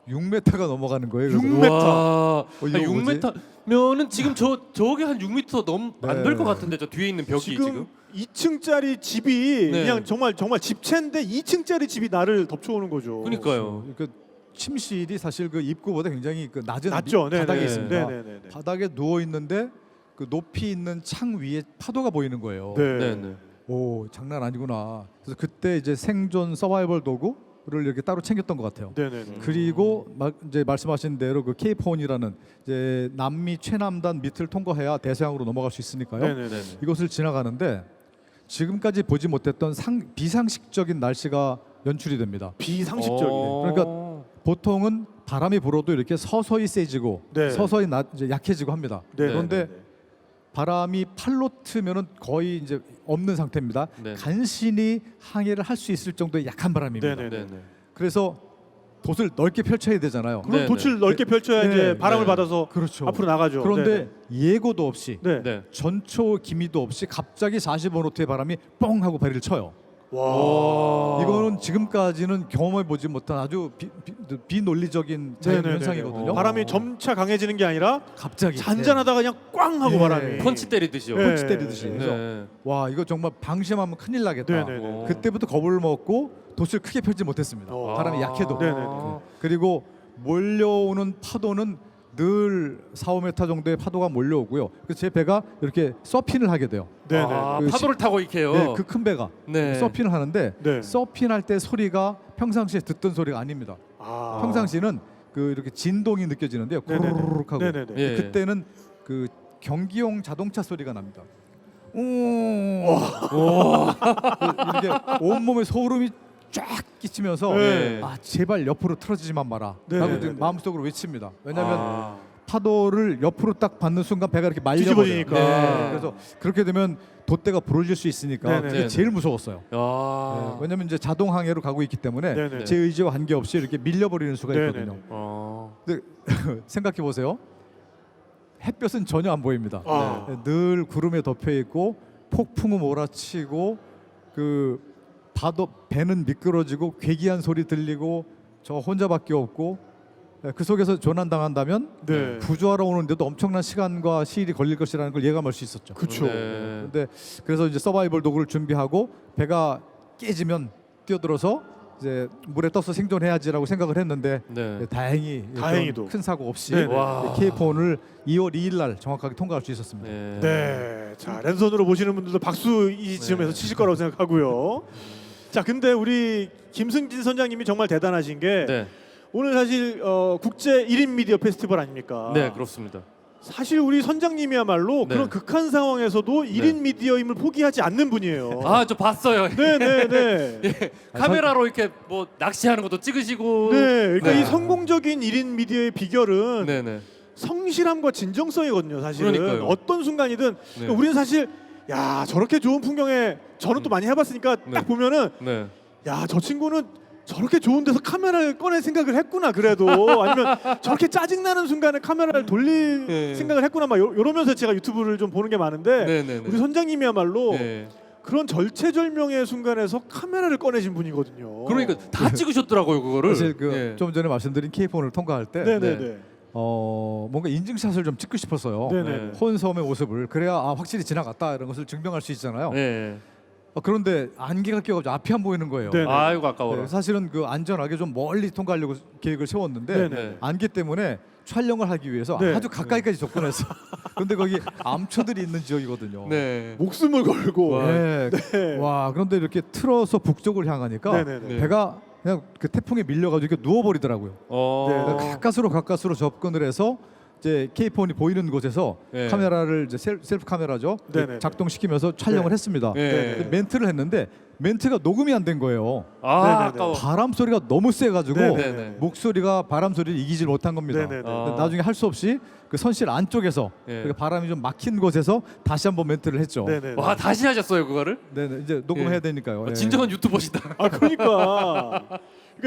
6m가 넘어가는 거예요. 그래서 6m. 와, 이거 뭐지? 6m면은 지금 저게 한 6m 넘 안 될 네. 것 같은데 저 뒤에 있는 벽이 지금. 2층짜리 집이 네. 그냥 정말 집채인데 2층짜리 집이 나를 덮쳐오는 거죠. 그러니까요. 그 침실이 사실 그 입구보다 굉장히 그 낮은 낮죠. 네네. 바닥에 네. 있습니다. 네네네. 바닥에 누워 있는데 그 높이 있는 창 위에 파도가 보이는 거예요. 네. 네, 네. 오 장난 아니구나. 그래서 그때 이제 생존 서바이벌 도구를 이렇게 따로 챙겼던 것 같아요. 네네네. 그리고 이제 말씀하신 대로 그 케이프혼이라는 이제 남미 최남단 밑을 통과해야 대서양으로 넘어갈 수 있으니까요. 네네네. 네. 이것을 지나가는데 지금까지 보지 못했던 비상식적인 날씨가 연출이 됩니다. 비상식적이네. 어. 보통은 바람이 불어도 이렇게 서서히 세지고 네. 서서히 이제 약해지고 합니다. 네. 그런데 바람이 팔로 트면은 거의 이제 없는 상태입니다. 네. 간신히 항해를 할 수 있을 정도의 약한 바람입니다. 네네. 네, 네. 그래서 돛을 넓게 펼쳐야 되잖아요. 그럼 네, 돛을 넓게 펼쳐야 네. 이제 바람을 네. 받아서 그렇죠. 앞으로 나가죠. 그런데 예고도 없이 네. 네. 전초 기미도 없이 갑자기 45노트의 바람이 뻥 하고 배를 쳐요. 와. 이거는 지금까지는 경험해 보지 못한 아주 비논리적인 자연 네네네네. 현상이거든요. 바람이 점차 강해지는 게 아니라 갑자기 잔잔하다가 그냥 꽝 하고 예. 바람이 펀치 때리듯이요. 네. 펀치 때리듯이. 네. 그래서 네. 와 이거 정말 방심하면 큰일 나겠다. 네네네. 어. 그때부터 겁을 먹고 돛을 크게 펼지 못했습니다. 바람이 약해도. 네네네. 그리고 몰려오는 파도는 늘 4, 5m 정도의 파도가 몰려오고요. 그래서 제 배가 이렇게 서핑을 하게 돼요. 네네. 아, 그 파도를 타고 이렇게요. 네, 그 큰 배가 네. 서핑을 하는데 네. 서핑할 때 소리가 평상시에 듣던 소리가 아닙니다. 아. 평상시는 그 이렇게 진동이 느껴지는데요. 네네네. 고르륵 하고. 네네네. 예. 그때는 그 경기용 자동차 소리가 납니다. 이렇게 온몸에 소름이 쫙 끼치면서 네. 아 제발 옆으로 틀어지지만 마라 네네네네. 라고 지금 마음속으로 외칩니다. 왜냐하면 아. 파도를 옆으로 딱 받는 순간 배가 이렇게 말려버려요. 뒤집어지니까. 네. 그래서 그렇게 되면 돛대가 부러질 수 있으니까 네네네. 그게 제일 무서웠어요. 아. 네, 왜냐하면 이제 자동 항해로 가고 있기 때문에 네네. 제 의지와 관계없이 이렇게 밀려버리는 수가 네네네. 있거든요. 네. 생각해 보세요. 햇볕은 전혀 안 보입니다. 아. 늘 구름에 덮여 있고 폭풍우 몰아치고 그 배는 미끄러지고 괴기한 소리 들리고 저 혼자밖에 없고 그 속에서 조난당한다면 네. 구조하러 오는데도 엄청난 시간과 시일이 걸릴 것이라는 걸 예감할 수 있었죠. 그쵸. 네. 근데 그래서 이제 서바이벌 도구를 준비하고 배가 깨지면 뛰어들어서 이제 물에 떠서 생존해야지라고 생각을 했는데 네. 다행히도 큰 사고 없이 네네. 와. 케이프온을 2월 2일 날 정확하게 통과할 수 있었습니다. 네. 네. 자, 랜선으로 보시는 분들도 박수 이 지점에서 네. 치실 거라고 생각하고요. 자, 근데 우리 김승진 선장님이 정말 대단하신 게 네. 오늘 사실 국제 1인 미디어 페스티벌 아닙니까? 네, 그렇습니다. 사실 우리 선장님이야말로 네. 그런 극한 상황에서도 1인 미디어임을 포기하지 않는 분이에요. 아, 저 봤어요. 네, 네, 네. 예, 카메라로 이렇게 뭐 낚시하는 것도 찍으시고. 네, 그러니까 네. 이 성공적인 1인 미디어의 비결은 네, 네. 성실함과 진정성이거든요. 사실은 그러니까요. 어떤 순간이든 네. 우리는 사실 야 저렇게 좋은 풍경에 저는 또 많이 해봤으니까 네. 딱 보면은 네. 야 저 친구는 저렇게 좋은 데서 카메라를 꺼낼 생각을 했구나 그래도 아니면 저렇게 짜증나는 순간에 카메라를 돌릴 네. 생각을 했구나 막 이러면서 제가 유튜브를 좀 보는 게 많은데 네, 네, 네. 우리 선장님이야말로 네. 그런 절체절명의 순간에서 카메라를 꺼내신 분이거든요. 그러니까 다 찍으셨더라고요, 그거를. 사실 그 예. 좀 전에 말씀드린 케이폰을 통과할 때 네네네. 뭔가 인증샷을 좀 찍고 싶었어요. 네네. 네. 혼섬의 모습을 그래야 확실히 지나갔다 이런 것을 증명할 수 있잖아요. 네. 그런데 안개가 껴가지고 앞이 안 보이는 거예요. 네. 아이고 아까워라. 네, 사실은 그 안전하게 좀 멀리 통과하려고 계획을 세웠는데 네네. 안개 때문에 촬영을 하기 위해서 네. 아주 가까이까지 접근했어. 그런데 거기 암초들이 있는 지역이거든요. 네. 목숨을 걸고 와. 네. 네. 와, 그런데 이렇게 틀어서 북쪽을 향하니까 네네네. 배가 그냥 그 태풍에 밀려가지고 이렇게 누워버리더라고요. 어. 가까스로 접근을 해서 이제 K4이 보이는 곳에서 네. 카메라를 이제 셀프 카메라죠. 네네네. 작동시키면서 촬영을 네. 했습니다. 네. 근데 멘트를 했는데 멘트가 녹음이 안 된 거예요. 아 네네네. 아까워. 바람 소리가 너무 세가지고 네네네. 목소리가 바람 소리를 이기질 못한 겁니다. 네네네. 아. 나중에 할 수 없이 그 선실 안쪽에서 네. 그 바람이 좀 막힌 곳에서 다시 한번 멘트를 했죠. 네네. 와 다시 하셨어요 그거를? 네네. 이제 녹음해야 예. 되니까요. 예. 진정한 유튜버시다. 아 그러니까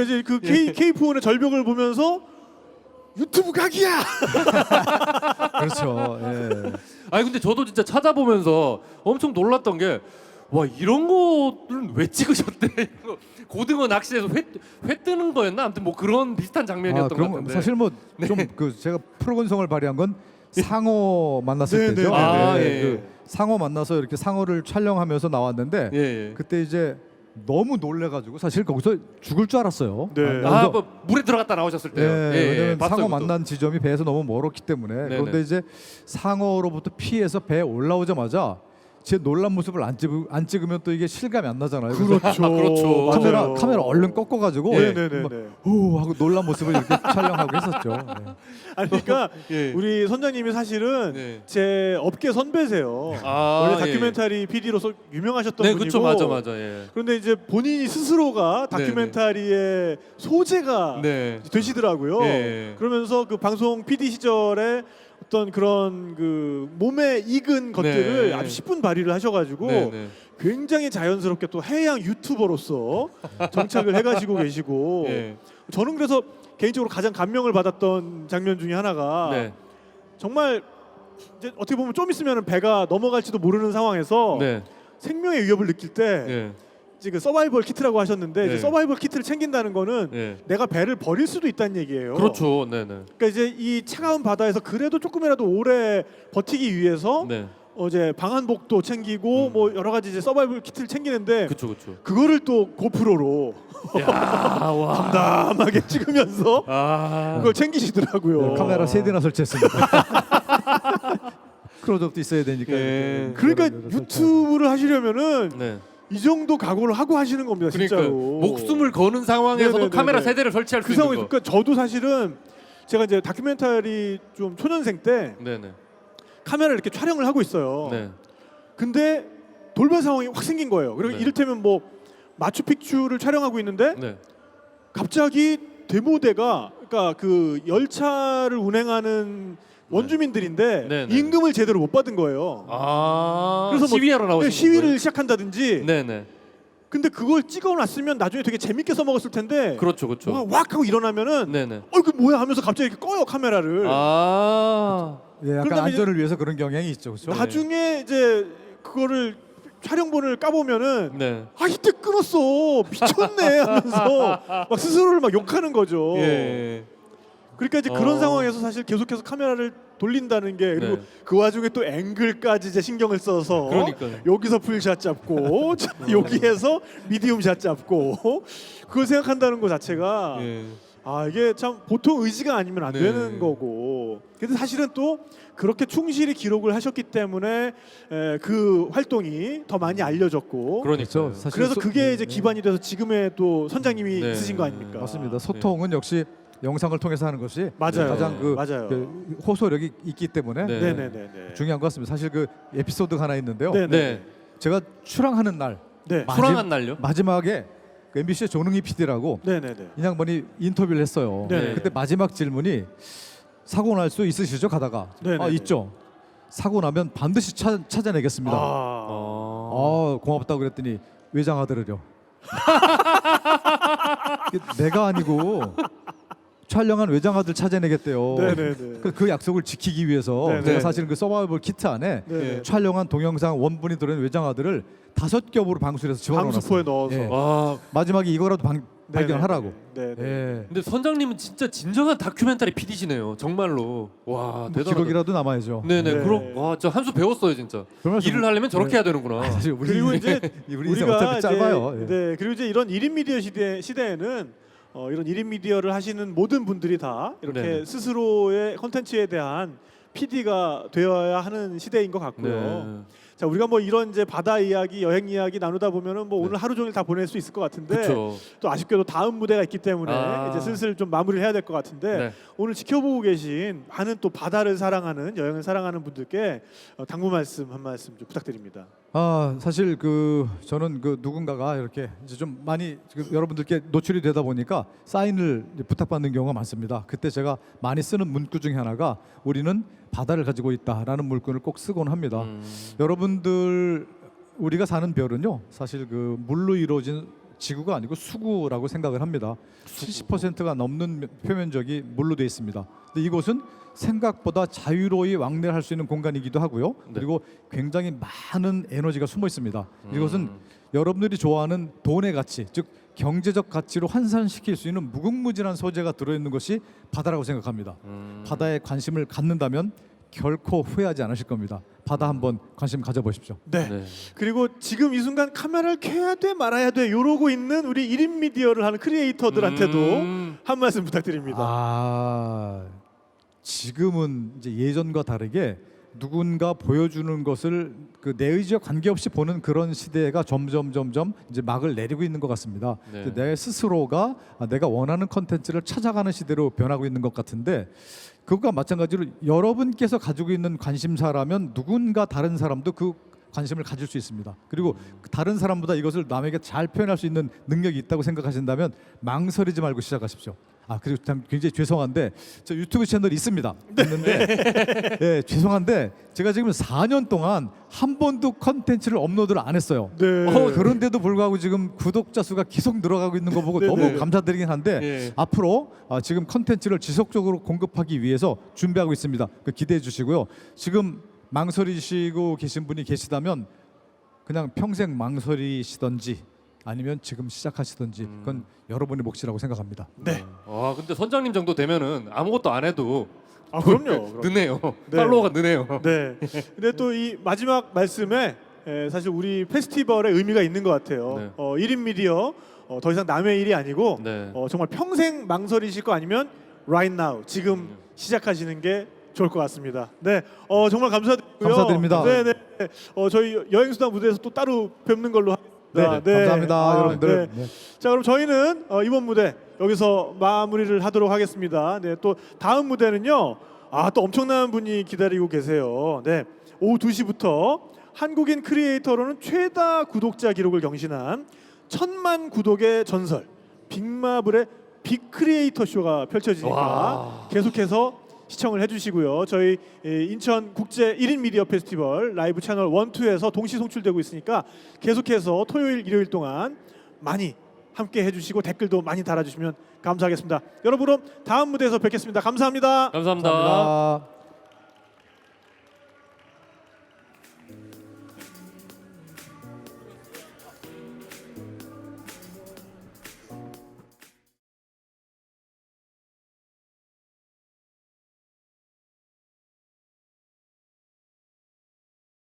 이제 그 K4의 절벽을 보면서 유튜브 각이야. 그렇죠. 예. 아니 근데 저도 진짜 찾아보면서 엄청 놀랐던 게 와 이런 거는 왜 찍으셨대? 이거 고등어 낚시에서 회 뜨는 거였나? 아무튼 뭐 그런 비슷한 장면이었던 것 그럼 같은데. 사실 뭐 좀 그 제가 프로건성을 발휘한 건 상어 만났을 네, 때죠. 네, 아, 네, 예. 그 상어 만나서 이렇게 상어를 촬영하면서 나왔는데 예, 예. 그때 이제 너무 놀래가지고 사실 거기서 죽을 줄 알았어요. 네. 아, 그래서- 뭐 물에 들어갔다 나오셨을 때요. 예, 왜냐면 봤어요, 상어 그것도. 만난 지점이 배에서 너무 멀었기 때문에 네네. 그런데 이제 상어로부터 피해서 배에 올라오자마자 제 놀란 모습을 안 찍으면 또 이게 실감이 안 나잖아요. 그래서 그렇죠. 그렇죠. 맞아요. 카메라 얼른 꺾어가지고 네네네네. 후 하고 놀란 모습을 이렇게 촬영하고 했었죠. 네. 아니 그러니까 예. 우리 선장님이 사실은 네. 제 업계 선배세요. 아, 원래 예. 다큐멘터리 PD로서 유명하셨던 네, 분이고. 그렇죠, 맞아. 예. 그런데 이제 본인이 스스로가 다큐멘터리의 소재가 네. 되시더라고요. 예. 그러면서 그 방송 PD 시절에 어떤 그런 그 몸에 익은 것들을 네. 아주 10분 발휘를 하셔가지고 네, 네. 굉장히 자연스럽게 또 해양 유튜버로서 정착을 해가시고 계시고 예. 저는 그래서 개인적으로 가장 감명을 받았던 장면 중에 하나가 네. 정말 이제 어떻게 보면 좀 있으면 배가 넘어갈지도 모르는 상황에서 네. 생명의 위협을 느낄 때 예. 이제 그 서바이벌 키트라고 하셨는데 네. 이제 서바이벌 키트를 챙긴다는 거는 예. 내가 배를 버릴 수도 있다는 얘기예요. 그렇죠. 네, 네. 그러니까 이제 이 차가운 바다에서 그래도 조금이라도 오래 버티기 위해서 네. 이제 방한복도 챙기고 뭐 여러 가지 이제 서바이벌 키트를 챙기는데 그렇죠. 그렇죠. 그거를 또 고프로로 야, 와. 담담하게 찍으면서 아. 그걸 챙기시더라고요. 네, 카메라 3대나 설치했습니다. 클로즈업도 있어야 되니까. 예. 그러니까 이렇게 유튜브를 하시려면은 네. 이 정도 각오를 하고 하시는 겁니다, 그러니까 진짜로. 목숨을 거는 상황에서도 네네네네. 카메라 세대를 설치할 그 수 있는 상황이 거. 그러니까 저도 사실은 제가 이제 다큐멘터리 좀 초년생 때 네, 네. 카메라 이렇게 촬영을 하고 있어요. 네. 근데 돌발 상황이 확 생긴 거예요. 그리고 네. 이를테면 뭐 마추픽추를 촬영하고 있는데 네. 갑자기 대모대가 그러니까 그 열차를 운행하는 원주민들인데 네, 네. 임금을 제대로 못 받은 거예요. 아. 그래서 뭐 시위하러 나오신 시위를 시작한다든지. 네, 네. 근데 그걸 찍어놨으면 나중에 되게 재밌게 써먹었을 텐데. 그렇죠, 그렇죠. 뭐가 왁 하고 일어나면은 네, 네. 그 뭐야 하면서 갑자기 이렇게 꺼요 카메라를. 아. 예, 약간 그러다 안전을 위해서 그런 경향이 있죠, 그렇죠? 나중에 이제 그거를 촬영본을 까보면은 네. 아 이때 끊었어 미쳤네 하면서 막 스스로를 막 욕하는 거죠. 예. 그러니까 이제 그런 어. 상황에서 사실 계속해서 카메라를 돌린다는 게 그리고 네. 그 와중에 또 앵글까지 이제 신경을 써서 그러니까요. 여기서 풀샷 잡고 자, 여기에서 미디움 샷 잡고 그걸 생각한다는 것 자체가 예. 아 이게 참 보통 의지가 아니면 안 네. 되는 거고 근데 사실은 또 그렇게 충실히 기록을 하셨기 때문에 그 활동이 더 많이 알려졌고 그러니까. 사실 그래서 그게 이제 네. 기반이 돼서 지금의 또 선장님이 네. 있으신 거 아닙니까? 맞습니다. 소통은 역시 영상을 통해서 하는 것이 맞아요. 가장 그, 맞아요. 그 호소력이 있기 때문에 네. 네네네. 중요한 것 같습니다. 사실 그 에피소드가 하나 있는데요. 네네. 네. 제가 출항하는 날 네. 수랑한 날요? 마지막에 그 MBC의 조능희 PD라고 네네네. 이 양반이 인터뷰를 했어요. 네. 그때 마지막 질문이 사고 날 수 있으시죠? 가다가 네, 아 네, 있죠. 사고 나면 반드시 찾아내겠습니다. 아. 고맙다고 그랬더니 외장하드를요. 내가 아니고 촬영한 외장하들 찾아내겠대요. 네네네. 그 약속을 지키기 위해서 네네. 제가 사실은 그 서바이벌 키트 안에 네. 촬영한 동영상 원본이 들어있는 외장하들을 5겹으로 방수해서 집어넣어놨어요. 방수포에 넣어서. 예. 와. 마지막에 이거라도 발견하라고. 네, 네. 예. 근데 선장님은 진짜 진정한 다큐멘터리 PD시네요. 정말로. 와, 대단하다. 기록이라도 남아야죠. 네네. 네. 그럼 와, 저 한 수 배웠어요, 진짜. 그러면서 일을 하려면 저렇게 네. 해야 되는구나. 사실 우리 그리고 인생, 이제 우리 인생 어차피 짧아요. 예. 네, 그리고 이제 이런 1인 미디어 시대에는 이런 1인 미디어를 하시는 모든 분들이 다 이렇게 네네. 스스로의 콘텐츠에 대한 PD가 되어야 하는 시대인 것 같고요. 네. 자, 우리가 뭐 이런 이제 바다 이야기, 여행 이야기 나누다 보면은 뭐 네. 오늘 하루 종일 다 보낼 수 있을 것 같은데 그렇죠. 또 아쉽게도 다음 무대가 있기 때문에 아. 이제 슬슬 좀 마무리를 해야 될 것 같은데 네. 오늘 지켜보고 계신 많은 또 바다를 사랑하는 여행을 사랑하는 분들께 당부 말씀 한 말씀 좀 부탁드립니다. 사실 저는 누군가가 이렇게 이제 좀 많이 여러분들께 노출이 되다 보니까 사인을 이제 부탁받는 경우가 많습니다. 그때 제가 많이 쓰는 문구 중에 하나가 우리는 바다를 가지고 있다라는 물건을 꼭 쓰곤 합니다. 여러분들 우리가 사는 별은요 사실 물로 이루어진 지구가 아니고 수구라고 생각을 합니다. 70%가 넘는 표면적이 물로 되어 있습니다. 근데 이곳은 생각보다 자유로이 왕래할 수 있는 공간이기도 하고요. 네. 그리고 굉장히 많은 에너지가 숨어 있습니다. 이것은 여러분들이 좋아하는 돈의 가치, 즉 경제적 가치로 환산시킬 수 있는 무궁무진한 소재가 들어있는 것이 바다라고 생각합니다. 바다에 관심을 갖는다면 결코 후회하지 않으실 겁니다. 바다 한번 관심 가져보십시오. 네. 네. 그리고 지금 이 순간 카메라를 켜야 돼 말아야 돼 이러고 있는 우리 1인 미디어를 하는 크리에이터들한테도 한 말씀 부탁드립니다. 지금은 이제 예전과 다르게 누군가 보여주는 것을 내 의지와 관계없이 보는 그런 시대가 점점 이제 막을 내리고 있는 것 같습니다. 네. 내 스스로가 내가 원하는 컨텐츠를 찾아가는 시대로 변하고 있는 것 같은데 그것과 마찬가지로 여러분께서 가지고 있는 관심사라면 누군가 다른 사람도 그 관심을 가질 수 있습니다. 그리고 다른 사람보다 이것을 남에게 잘 표현할 수 있는 능력이 있다고 생각하신다면 망설이지 말고 시작하십시오. 그리고 참 굉장히 죄송한데 저 유튜브 채널이 있습니다. 있는데 예, 죄송한데 제가 지금 4년 동안 한 번도 컨텐츠를 업로드를 안 했어요. 네. 그런데도 불구하고 지금 구독자 수가 계속 늘어가고 있는 거 보고 네, 너무 네. 감사드리긴 한데 예. 앞으로 지금 컨텐츠를 지속적으로 공급하기 위해서 준비하고 있습니다. 기대해 주시고요. 지금 망설이시고 계신 분이 계시다면 그냥 평생 망설이시던지 아니면 지금 시작하시던지 그건 여러분의 몫이라고 생각합니다. 네. 근데 선장님 정도 되면은 아무것도 안 해도 그럼요. 느네요. 네. 팔로워가 느네요. 네. 근데 또 이 마지막 말씀에 사실 우리 페스티벌의 의미가 있는 것 같아요. 네. 1인 미디어 더 이상 남의 일이 아니고 네. 정말 평생 망설이실 거 아니면 right now 지금 시작하시는 게 좋을 것 같습니다. 네, 정말 감사드리고요. 감사드립니다. 네, 네. 저희 여행수다 무대에서 또 따로 뵙는 걸로 하겠습니다. 감사합니다, 여러분들. 네. 자, 그럼 저희는 이번 무대 여기서 마무리를 하도록 하겠습니다. 네, 또 다음 무대는요. 또 엄청난 분이 기다리고 계세요. 네, 오후 2시부터 한국인 크리에이터로는 최다 구독자 기록을 경신한 1000만 구독의 전설 빅마블의 빅크리에이터 쇼가 펼쳐지니까 와. 계속해서 시청을 해주시고요. 저희 인천 국제 1인 미디어 페스티벌 라이브 채널 1, 2에서 동시 송출되고 있으니까 계속해서 토요일, 일요일 동안 많이 함께 해주시고 댓글도 많이 달아주시면 감사하겠습니다. 여러분 다음 무대에서 뵙겠습니다. 감사합니다. 감사합니다. 감사합니다.